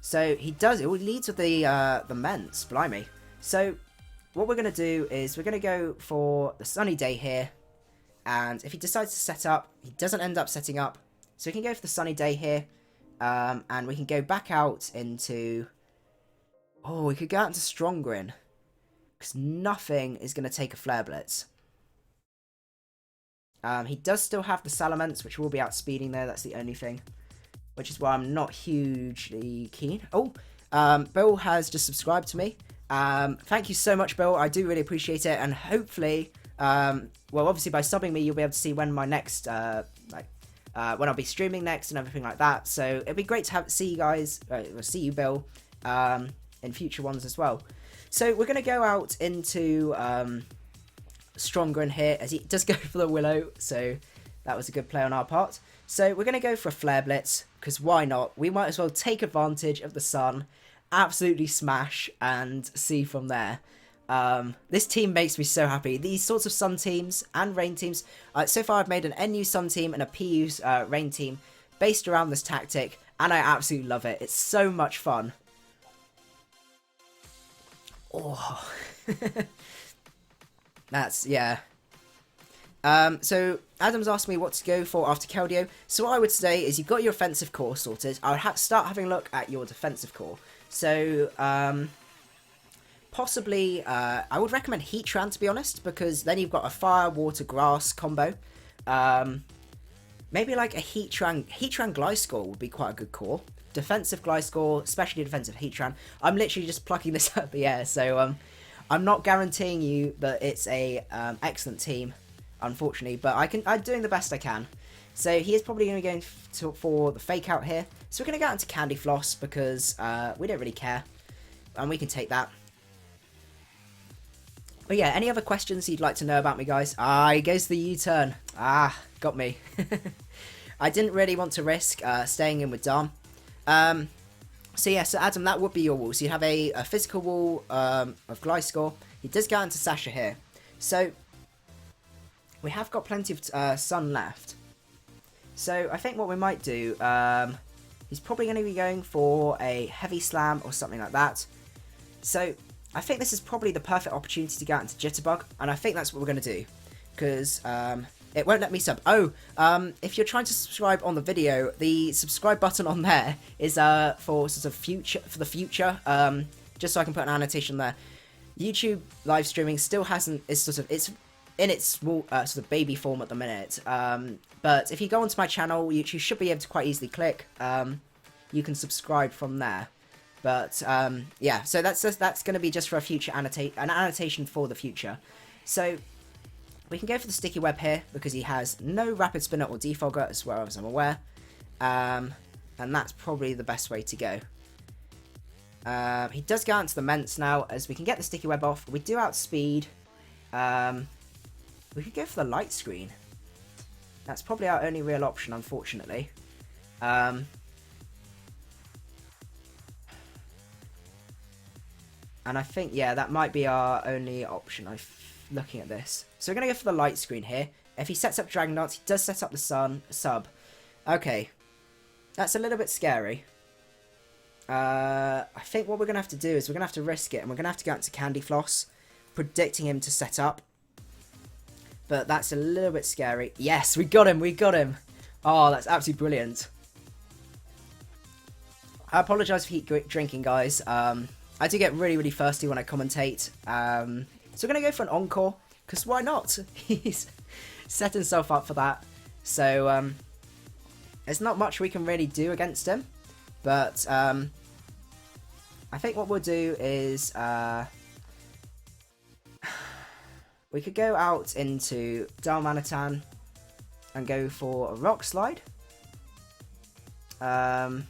So he does. It leads with the Ments, blimey. So what we're going to do is we're going to go for the Sunny Day here. And if he decides to set up, he doesn't end up setting up. So we can go for the Sunny Day here. And we can go back out into... Oh, we could go out into Stronggrin. Because nothing is going to take a Flare Blitz. He does still have the Salamence, which will be outspeeding there. That's the only thing. Which is why I'm not hugely keen. Oh, Bill has just subscribed to me. Thank you so much, Bill. I do really appreciate it. And hopefully, well, obviously by subbing me, you'll be able to see when my next when I'll be streaming next and everything like that. So it'd be great to see you guys, see you, Bill, in future ones as well. So we're going to go out into Stronger in here, as he does go for the Willow, so that was a good play on our part. So we're going to go for a Flare Blitz, because why not? We might as well take advantage of the sun, absolutely smash, and see from there. This team makes me so happy. These sorts of sun teams and rain teams, so far I've made an NU sun team and a PU rain team based around this tactic, and I absolutely love it. It's so much fun. Oh, that's, yeah. So Adam's asked me what to go for after Keldeo. So what I would say is you've got your offensive core sorted. I would start having a look at your defensive core. So possibly I would recommend Heatran, to be honest, because then you've got a fire, water, grass combo. Maybe like a Heatran Gliscor would be quite a good core. Defensive Gliscor, especially defensive Heatran. I'm literally just plucking this out of the air, so I'm not guaranteeing you that it's a excellent team, unfortunately, but I'm doing the best I can. So he is probably going to be going for the fake out here. So we're going to go into Candy Floss because we don't really care, and we can take that. But yeah, any other questions you'd like to know about me, guys? He goes to the U-turn. Got me. I didn't really want to risk staying in with Dom. So yeah, so Adam, that would be your wall. So you have a physical wall of Gliscor. He does go into Sasha here. So we have got plenty of sun left. So I think what we might do, he's probably going to be going for a heavy slam or something like that. So I think this is probably the perfect opportunity to go out into Jitterbug, and I think that's what we're going to do, because it won't let me sub. If you're trying to subscribe on the video, the subscribe button on there is for sort of for the future, just so I can put an annotation there. YouTube live streaming still it's in its small sort of baby form at the minute. But if you go onto my channel, you should be able to quite easily click. You can subscribe from there. But yeah, so that's going to be just for a future an annotation for the future. So we can go for the sticky web here because he has no rapid spinner or defogger as well as I'm aware, and that's probably the best way to go. He does go into the Ments now, as we can get the sticky web off. We do outspeed. We could go for the light screen. That's probably our only real option, unfortunately. And I think, yeah, that might be our only option, looking at this. So we're going to go for the light screen here. If he sets up Dragon Dance, he does set up the sub. Okay. That's a little bit scary. I think what we're going to have to do is we're going to have to risk it, and we're going to have to go out to Candy Floss, predicting him to set up. But that's a little bit scary. Yes, we got him, we got him. Oh, that's absolutely brilliant. I apologise for heat drinking, guys. I do get really, really thirsty when I commentate. So we're going to go for an Encore, because why not? He's set himself up for that. So there's not much we can really do against him. But I think what we'll do is we could go out into Darmanitan and go for a Rock Slide. Or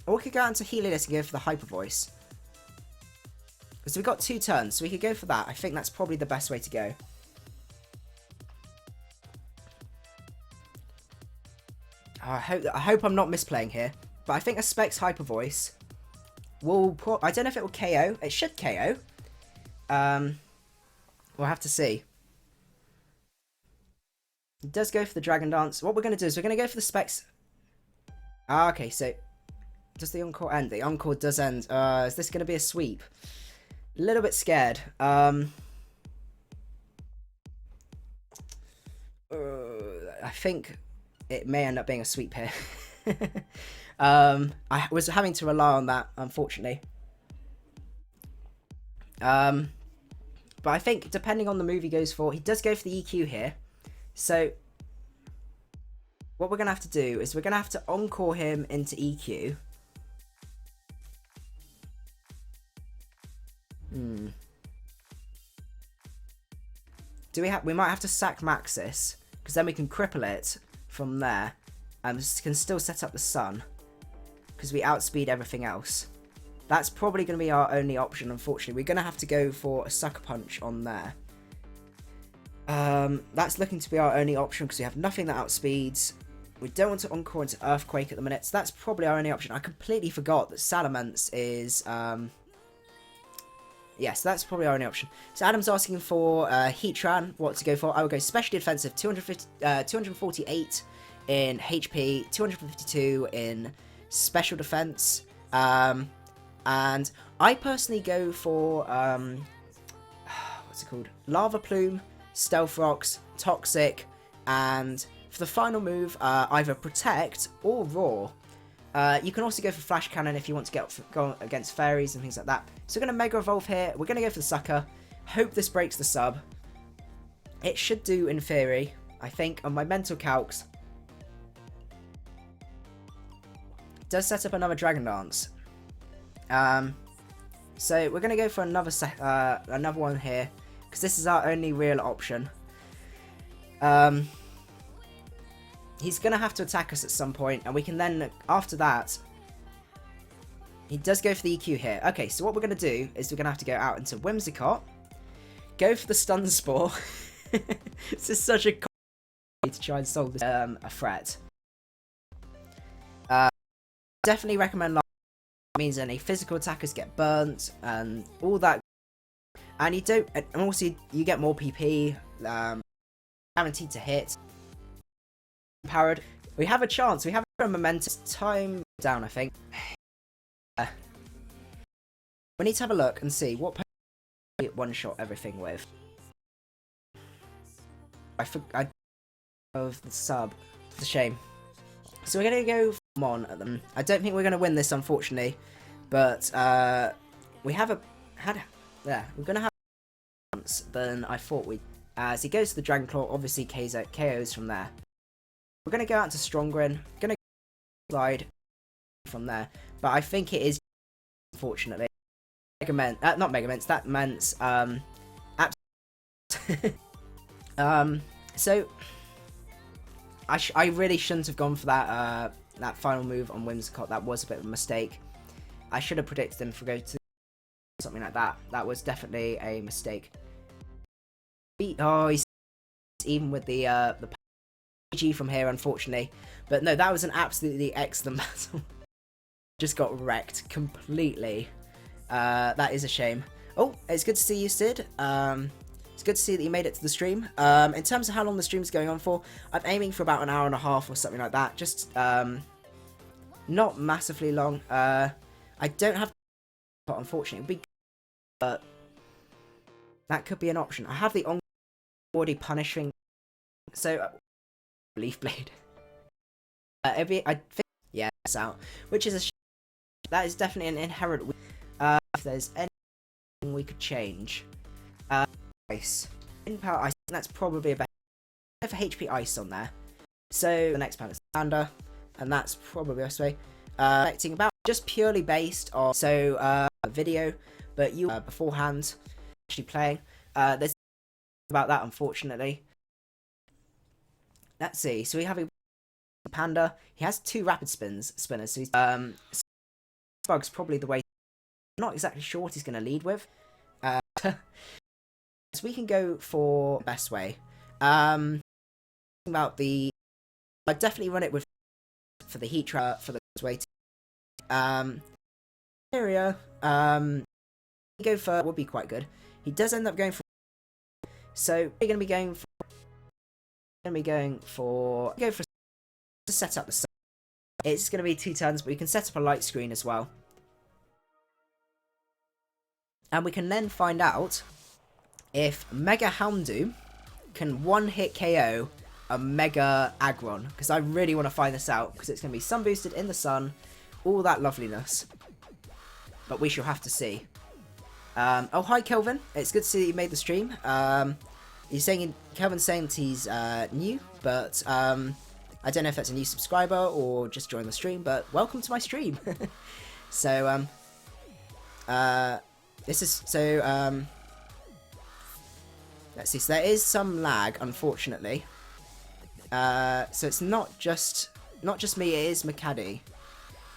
we could go out into Helios and go for the Hyper Voice. So we've got 2 turns, so we could go for that. I think that's probably the best way to go. I hope I'm not misplaying here, but I think a Specs Hyper Voice will I don't know if it will KO. It should KO. We'll have to see. It does go for the Dragon Dance. What we're going to do is we're going to go for the Specs. Okay, so does the Encore end? The Encore does end. Is this going to be a sweep? A little bit scared. I think it may end up being a sweep here. I was having to rely on that, unfortunately. But I think depending on the move he goes for, he does go for the EQ here. So what we're going to have to do is we're going to have to Encore him into EQ. We might have to sack Maxis, because then we can cripple it from there. can still set up the sun because we outspeed everything else. That's probably going to be our only option, unfortunately. We're going to have to go for a Sucker Punch on there. That's looking to be our only option because we have nothing that outspeeds. We don't want to Encore into Earthquake at the minute, so that's probably our only option. I completely forgot that Salamence is... yes, that's probably our only option. So Adam's asking for Heatran, what to go for. I will go Specially Defensive, 248 in HP, 252 in Special Defense. And I personally go for, what's it called? Lava Plume, Stealth Rocks, Toxic, and for the final move, either Protect or Roar. You can also go for Flash Cannon if you want to go against fairies and things like that. So we're going to Mega Evolve here. We're going to go for the Sucker. Hope this breaks the sub. It should do in theory, I think, on my mental calcs. It does set up another Dragon Dance. So we're going to go for another one here, because this is our only real option. He's going to have to attack us at some point, and we can then, after that, he does go for the EQ here. Okay, so what we're going to do is we're going to have to go out into Whimsicott, go for the Stun Spore. This is such a way to try and solve this, a threat. Definitely recommend means any physical attackers get burnt and all that, and you don't, and also you get more PP, guaranteed to hit. Powered, we have a chance, we have a momentum. Time down, I think. We need to have a look and see what one shot everything with. I of the sub. It's a shame. So we're gonna go on at them. I don't think we're gonna win this, unfortunately, but we have we're gonna have a chance than I thought we. As he goes to the Dragon Claw, obviously KOs from there. We're gonna go out to Strongrin. Gonna slide from there, but I think it is, unfortunately, not Mega Mints. That meant so I really shouldn't have gone for that that final move on Whimsicott. That was a bit of a mistake. I should have predicted him for go to something like that. That was definitely a mistake. Oh, he's even with the PG from here, unfortunately. But no, that was an absolutely excellent battle. Just got wrecked completely. That is a shame. Oh, it's good to see you, Sid. It's good to see that you made it to the stream. In terms of how long the stream's going on for, I'm aiming for about an hour and a half or something like that. Just not massively long. I don't have, but unfortunately, but that could be an option. I have the already punishing, so Leaf Blade. I think, yeah, it's out, which is a shame. That is definitely an inherent. If there's anything we could change, ice in power ice. That's probably a better for HP ice on there. So the next panel is Thunder, and that's probably the best way. Expecting about just purely based on video, but you beforehand actually playing. There's about that, unfortunately. Let's see. So we have a Panda. He has 2 rapid spinners. So he's Bug's probably the way. Not exactly sure what he's going to lead with. So we can go for best way. About the, I'd definitely run it with for the heat trap for the way. Area. Go for would be quite good. He does end up going for. So we're going to be going for. Go for to set up the. It's going to be 2 turns, but we can set up a light screen as well. And we can then find out if Mega Houndoom can one-hit KO a Mega Aggron. Because I really want to find this out, because it's going to be sun boosted in the sun, all that loveliness. But we shall have to see. Oh, hi Kelvin. It's good to see that you made the stream. Kelvin's saying that he's new, but I don't know if that's a new subscriber or just joined the stream, but welcome to my stream. So, this is, so, let's see, so there is some lag, unfortunately. So it's not just not just me, it is Macadii.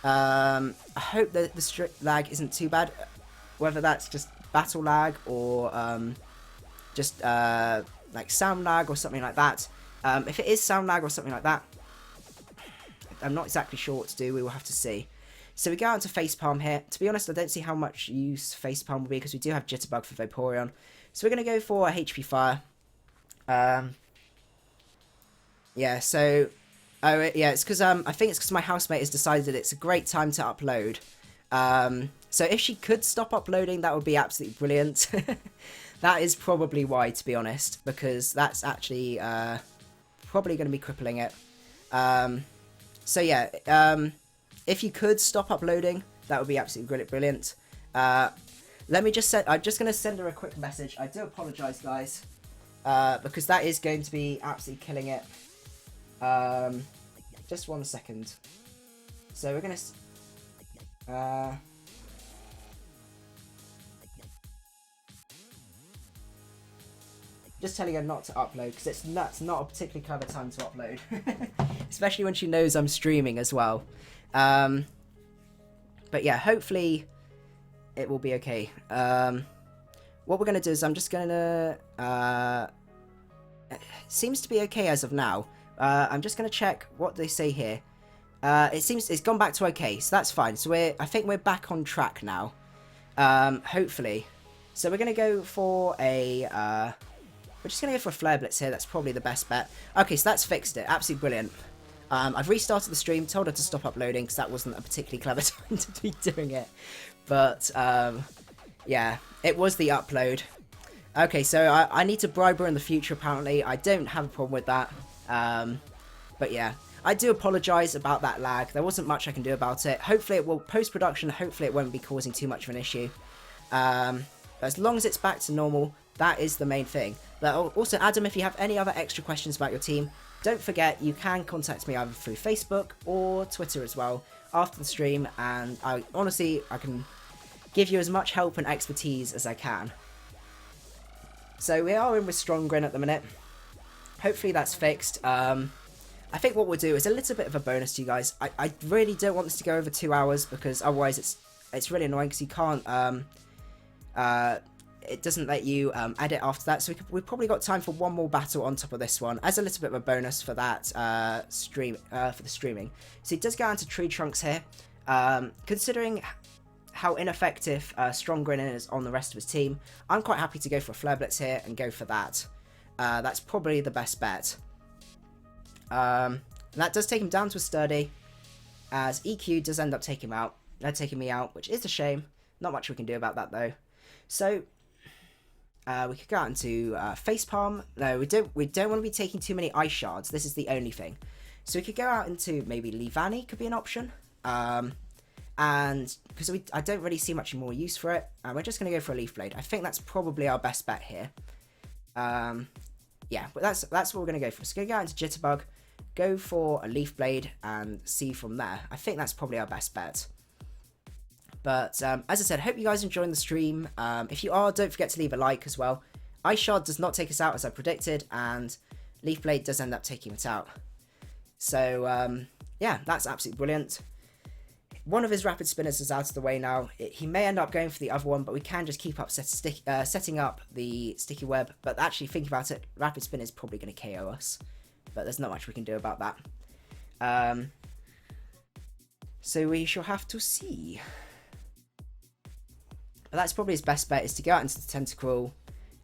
I hope that the lag isn't too bad, whether that's just battle lag or just like sound lag or something like that. If it is sound lag or something like that, I'm not exactly sure what to do. We will have to see. So we go out to Facepalm here. To be honest, I don't see how much use Facepalm will be because we do have Jitterbug for Vaporeon. So we're going to go for a HP Fire. Yeah, so... Oh, yeah, it's because I think it's because my housemate has decided that it's a great time to upload. So if she could stop uploading, that would be absolutely brilliant. That is probably why, to be honest, because that's actually probably going to be crippling it. So yeah, if you could stop uploading, that would be absolutely brilliant. Let me just I'm just going to send her a quick message. I do apologise, guys, because that is going to be absolutely killing it. Just 1 second. So we're going to... just telling her not to upload because it's not a particularly clever time to upload. Especially when she knows I'm streaming as well. But yeah, hopefully it will be okay. What we're going to do is I'm just going to... it seems to be okay as of now. I'm just going to check what they say here. It seems it's gone back to okay, so that's fine. So I think we're back on track now. Hopefully. So we're going to go for a... we're just going to go for a Flare Blitz here. That's probably the best bet. Okay, so that's fixed it. Absolutely brilliant. I've restarted the stream, told her to stop uploading because that wasn't a particularly clever time to be doing it. But, yeah, it was the upload. Okay, so I need to bribe her in the future, apparently. I don't have a problem with that. But, yeah, I do apologise about that lag. There wasn't much I can do about it. Hopefully it will, post-production, hopefully it won't be causing too much of an issue. As long as it's back to normal, that is the main thing. But also, Adam, if you have any other extra questions about your team, don't forget you can contact me either through Facebook or Twitter as well after the stream, and I can give you as much help and expertise as I can. So we are in with Strong Grin at the minute. Hopefully that's fixed. I think what we'll do is a little bit of a bonus to you guys. I really don't want this to go over 2 hours because otherwise it's really annoying because you can't it doesn't let you edit after that, so we've probably got time for one more battle on top of this one as a little bit of a bonus for that for the streaming. So he does go into Tree Trunks here. Considering how ineffective Strong Grin is on the rest of his team, I'm quite happy to go for a Flare Blitz here and go for that. That's probably the best bet. And that does take him down to a Sturdy, as EQ does end up taking me out, which is a shame. Not much we can do about that though. So we could go out into Facepalm. No, we don't want to be taking too many Ice Shards. This is the only thing. So we could go out into maybe Leavanny could be an option. And because I don't really see much more use for it, we're just going to go for a Leaf Blade. I think that's probably our best bet here. Yeah, but that's what we're going to go for. So we're going to go out into Jitterbug, go for a Leaf Blade, and see from there. I think that's probably our best bet. But, as I said, hope you guys enjoying the stream. If you are, don't forget to leave a like as well. Ice Shard does not take us out as I predicted, and Leaf Blade does end up taking it out. So, yeah, that's absolutely brilliant. One of his Rapid Spinners is out of the way now. He may end up going for the other one, but we can just keep up setting up the Sticky Web. But actually, thinking about it, Rapid Spin is probably going to KO us. But there's not much we can do about that. So we shall have to see. But that's probably his best bet, is to go out into the Tentacruel.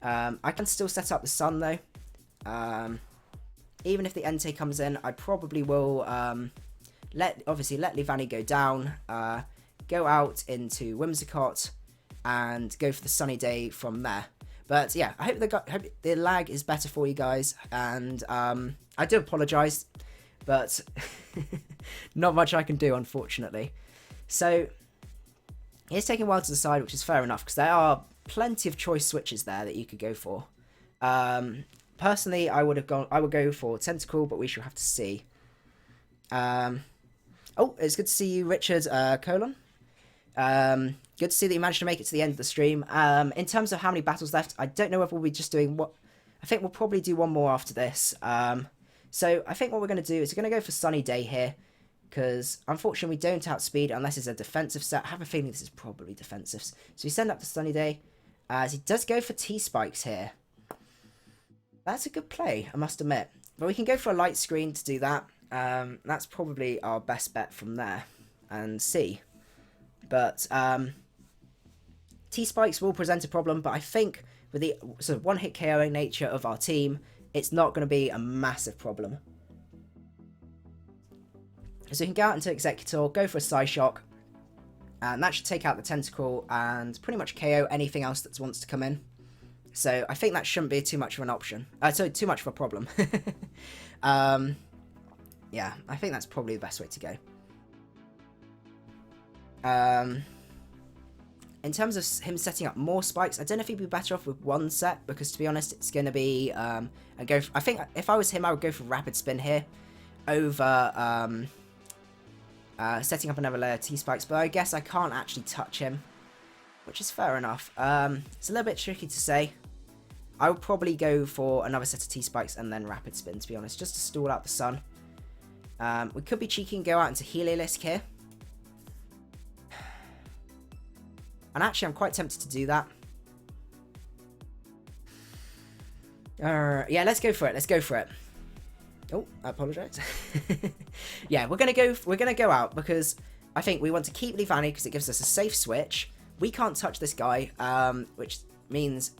I can still set up the Sun, though. Even if the Entei comes in, I probably will let Leavanny go down, go out into Whimsicott, and go for the Sunny Day from there. But yeah, I hope the lag is better for you guys, and I do apologise, but not much I can do, unfortunately. So it's taking a while to decide, which is fair enough, because there are plenty of choice switches there that you could go for. Personally, I would go for Tentacruel, but we shall have to see. Oh, it's good to see you, Richard Colon. Good to see that you managed to make it to the end of the stream. In terms of how many battles left, I don't know if we'll be just doing what... I think we'll probably do one more after this. So I think what we're going to do is we're going to go for Sunny Day here, because unfortunately we don't outspeed unless it's a defensive set. I have a feeling this is probably defensive. So we send up the Sunny Day, as he does go for T-Spikes here. That's a good play, I must admit. But we can go for a Light Screen to do that. That's probably our best bet from there. And see. But T-Spikes will present a problem, but I think with the sort of one-hit KOing nature of our team, it's not going to be a massive problem. So we can go out into Executor, go for a Psyshock, and that should take out the Tentacle and pretty much KO anything else that wants to come in. So I think that shouldn't be too much of an option. So too much of a problem. Yeah, I think that's probably the best way to go. In terms of him setting up more spikes, I don't know if he'd be better off with one set, because to be honest, it's going to be, I think if I was him, I would go for Rapid Spin here over setting up another layer of T-Spikes, but I guess I can't actually touch him, which is fair enough. It's a little bit tricky to say. I would probably go for another set of T-Spikes and then Rapid Spin, to be honest, just to stall out the sun. We could be cheeky and go out into Heliolisk here. And actually, I'm quite tempted to do that. Yeah, let's go for it. Let's go for it. Oh, I apologise. Yeah, we're gonna go out because I think we want to keep Leavanny because it gives us a safe switch. We can't touch this guy, which means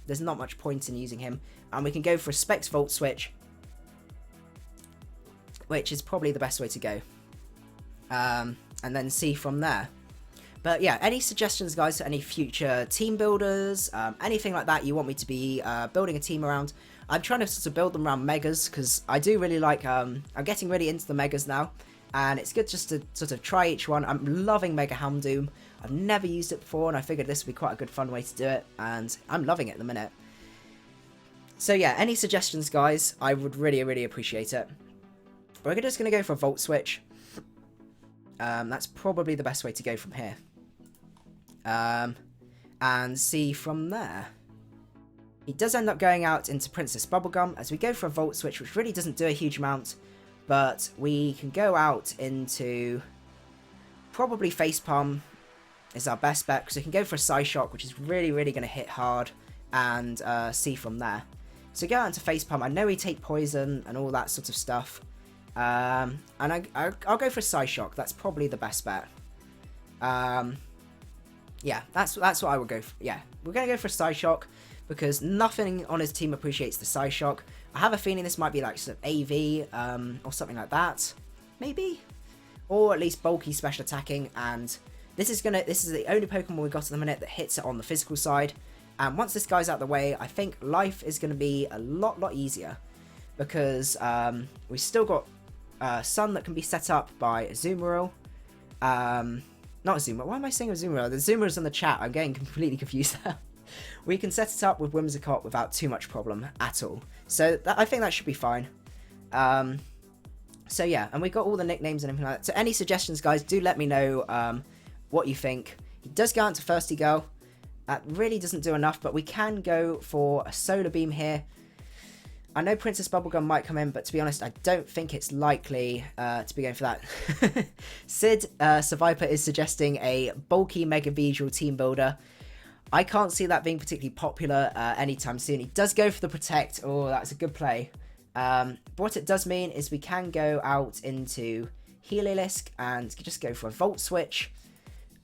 there's not much point in using him. And we can go for a Specs Volt switch, which is probably the best way to go. And then see from there. But yeah, any suggestions, guys, for any future team builders, anything like that you want me to be building a team around? I'm trying to sort of build them around Megas, because I do really like, I'm getting really into the Megas now, and it's good just to sort of try each one. I'm loving Mega Houndoom. I've never used it before, and I figured this would be quite a good fun way to do it, and I'm loving it at the minute. So yeah, any suggestions, guys, I would really, really appreciate it. We're just going to go for a Volt Switch. That's probably the best way to go from here. And see from there. He does end up going out into Princess Bubblegum as we go for a Volt Switch, which really doesn't do a huge amount, but we can go out into probably Facepalm is our best bet, because we can go for a Psyshock, which is really, really going to hit hard, and see from there. So go out into Facepalm. I know he take poison and all that sort of stuff, and I'll go for a Psyshock. That's probably the best bet. Yeah, that's what I would go for. Yeah, we're going to go for a Psyshock, because nothing on his team appreciates the Psyshock. I have a feeling this might be like sort of AV, or something like that, maybe, or at least bulky special attacking. And this is the only Pokemon we got at the minute that hits it on the physical side. And once this guy's out of the way, I think life is going to be a lot easier, because we still got Sun that can be set up by Azumarill. Not Azumarill. Why am I saying Azumarill? The Azumarill's in the chat. I'm getting completely confused there. We can set it up with Whimsicott without too much problem at all. So I think that should be fine. So yeah, and we've got all the nicknames and everything like that. So any suggestions, guys, do let me know what you think. He does go out to Thirsty Girl. That really doesn't do enough, but we can go for a Solar Beam here. I know Princess Bubblegum might come in, but to be honest, I don't think it's likely to be going for that. Sid Survivor is suggesting a bulky Mega Visual team builder. I can't see that being particularly popular anytime soon. He does go for the Protect. Oh, that's a good play. But what it does mean is we can go out into Heliolisk and just go for a Volt Switch.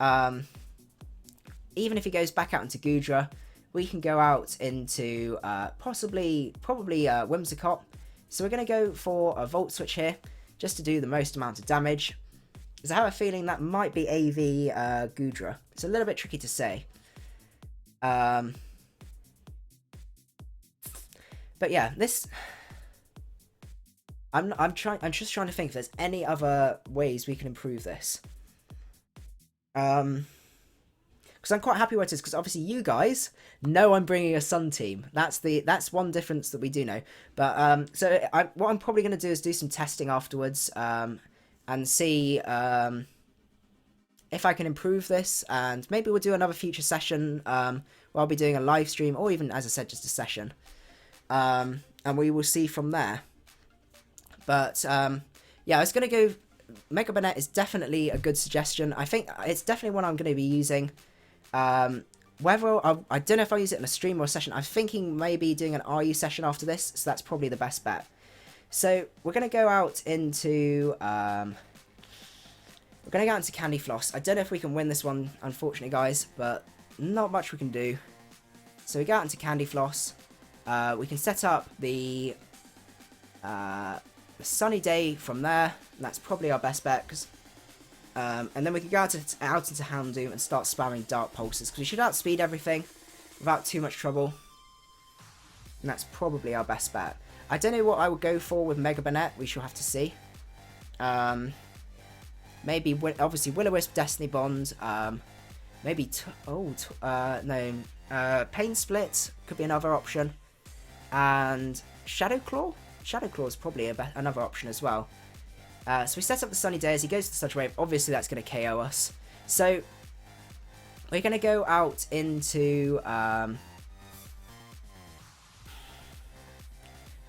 Even if he goes back out into Goodra, we can go out into probably Whimsicott. So we're going to go for a Volt Switch here, just to do the most amount of damage. Because I have a feeling that might be AV Goodra. It's a little bit tricky to say. But yeah, this... I'm just trying to think if there's any other ways we can improve this. Because I'm quite happy where it is, because obviously you guys know I'm bringing a Sun team. That's one difference that we do know. But so what I'm probably going to do is do some testing afterwards, and see if I can improve this, and maybe we'll do another future session where I'll be doing a live stream, or even, as I said, just a session, and we will see from there. But yeah, I was going to go... Mega Banette is definitely a good suggestion. I think it's definitely one I'm going to be using. Whether I don't know if I'll use it in a stream or a session. I'm thinking maybe doing an RU session after this, so that's probably the best bet. So we're going to go out into... we're going to go out into Candy Floss. I don't know if we can win this one, unfortunately, guys, but not much we can do. So we go out into Candy Floss. We can set up the Sunny Day from there. And that's probably our best bet. And then we can go out into Houndoom and start spamming Dark Pulses, because we should outspeed everything without too much trouble. And that's probably our best bet. I don't know what I would go for with Mega Banette. We shall have to see. Maybe, obviously, Will-O-Wisp, Destiny Bond. Maybe, Pain Split could be another option. And Shadow Claw? Shadow Claw is probably another option as well. So we set up the Sunny Day as he goes to the Sludge Wave. Obviously, that's going to KO us. So, we're going to go out into...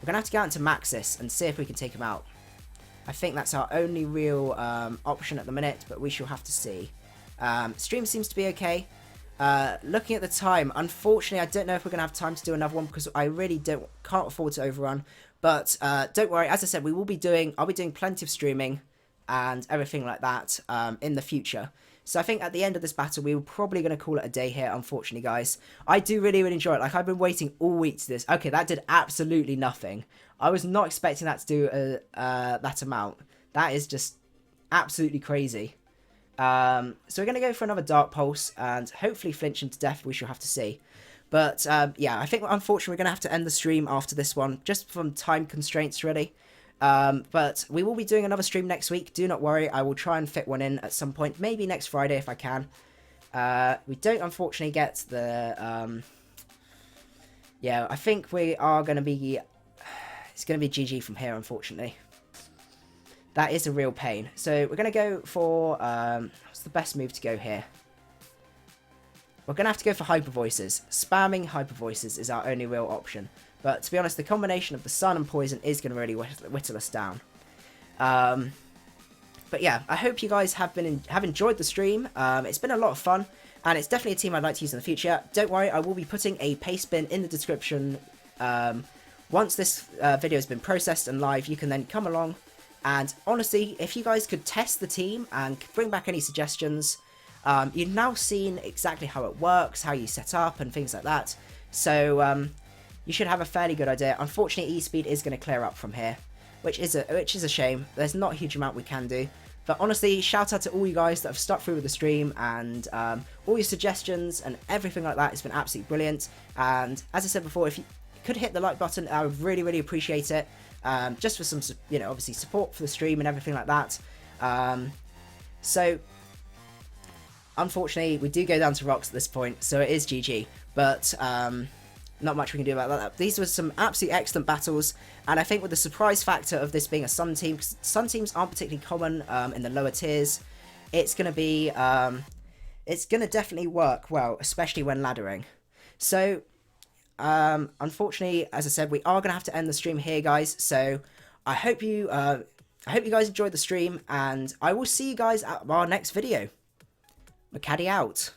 we're going to have to go out into Maxis and see if we can take him out. I think that's our only real option at the minute, but we shall have to see. Stream seems to be okay. Looking at the time, unfortunately, I don't know if we're going to have time to do another one, because I really can't afford to overrun. But don't worry, as I said, I'll be doing plenty of streaming and everything like that in the future. So I think at the end of this battle, we were probably going to call it a day here, unfortunately, guys. I do really enjoy it. Like, I've been waiting all week to this. Okay, that did absolutely nothing. I was not expecting that to do that amount. That is just absolutely crazy. So we're going to go for another Dark Pulse and hopefully flinch him to death. We shall have to see. But yeah, I think unfortunately we're going to have to end the stream after this one, just from time constraints, really. But we will be doing another stream next week. Do not worry. I will try and fit one in at some point. Maybe next Friday if I can. We don't unfortunately get the... yeah, I think we are going to be... It's going to be GG from here, unfortunately. That is a real pain. So we're going to go for... what's the best move to go here? We're going to have to go for Hyper Voices. Spamming Hyper Voices is our only real option. But to be honest, the combination of the Sun and Poison is going to really whittle us down. But yeah, I hope you guys have enjoyed the stream. It's been a lot of fun, and it's definitely a team I'd like to use in the future. Don't worry, I will be putting a paste bin in the description. Once this video has been processed and live, you can then come along. And honestly, if you guys could test the team and bring back any suggestions, you've now seen exactly how it works, how you set up, and things like that. So you should have a fairly good idea. Unfortunately, E-Speed is going to clear up from here, which is a shame. There's not a huge amount we can do. But honestly, shout out to all you guys that have stuck through with the stream, and all your suggestions and everything like that has been absolutely brilliant. And as I said before, if you could hit the like button, I would really appreciate it. Just for some, obviously support for the stream and everything like that. So, unfortunately, we do go down to rocks at this point, so it is GG. But not much we can do about that. These were some absolutely excellent battles, and I think with the surprise factor of this being a Sun team, because Sun teams aren't particularly common in the lower tiers, it's going to be, it's going to definitely work well, especially when laddering. So, unfortunately, as I said, we are going to have to end the stream here, guys. So, I hope you guys enjoyed the stream, and I will see you guys at our next video. Macadii out.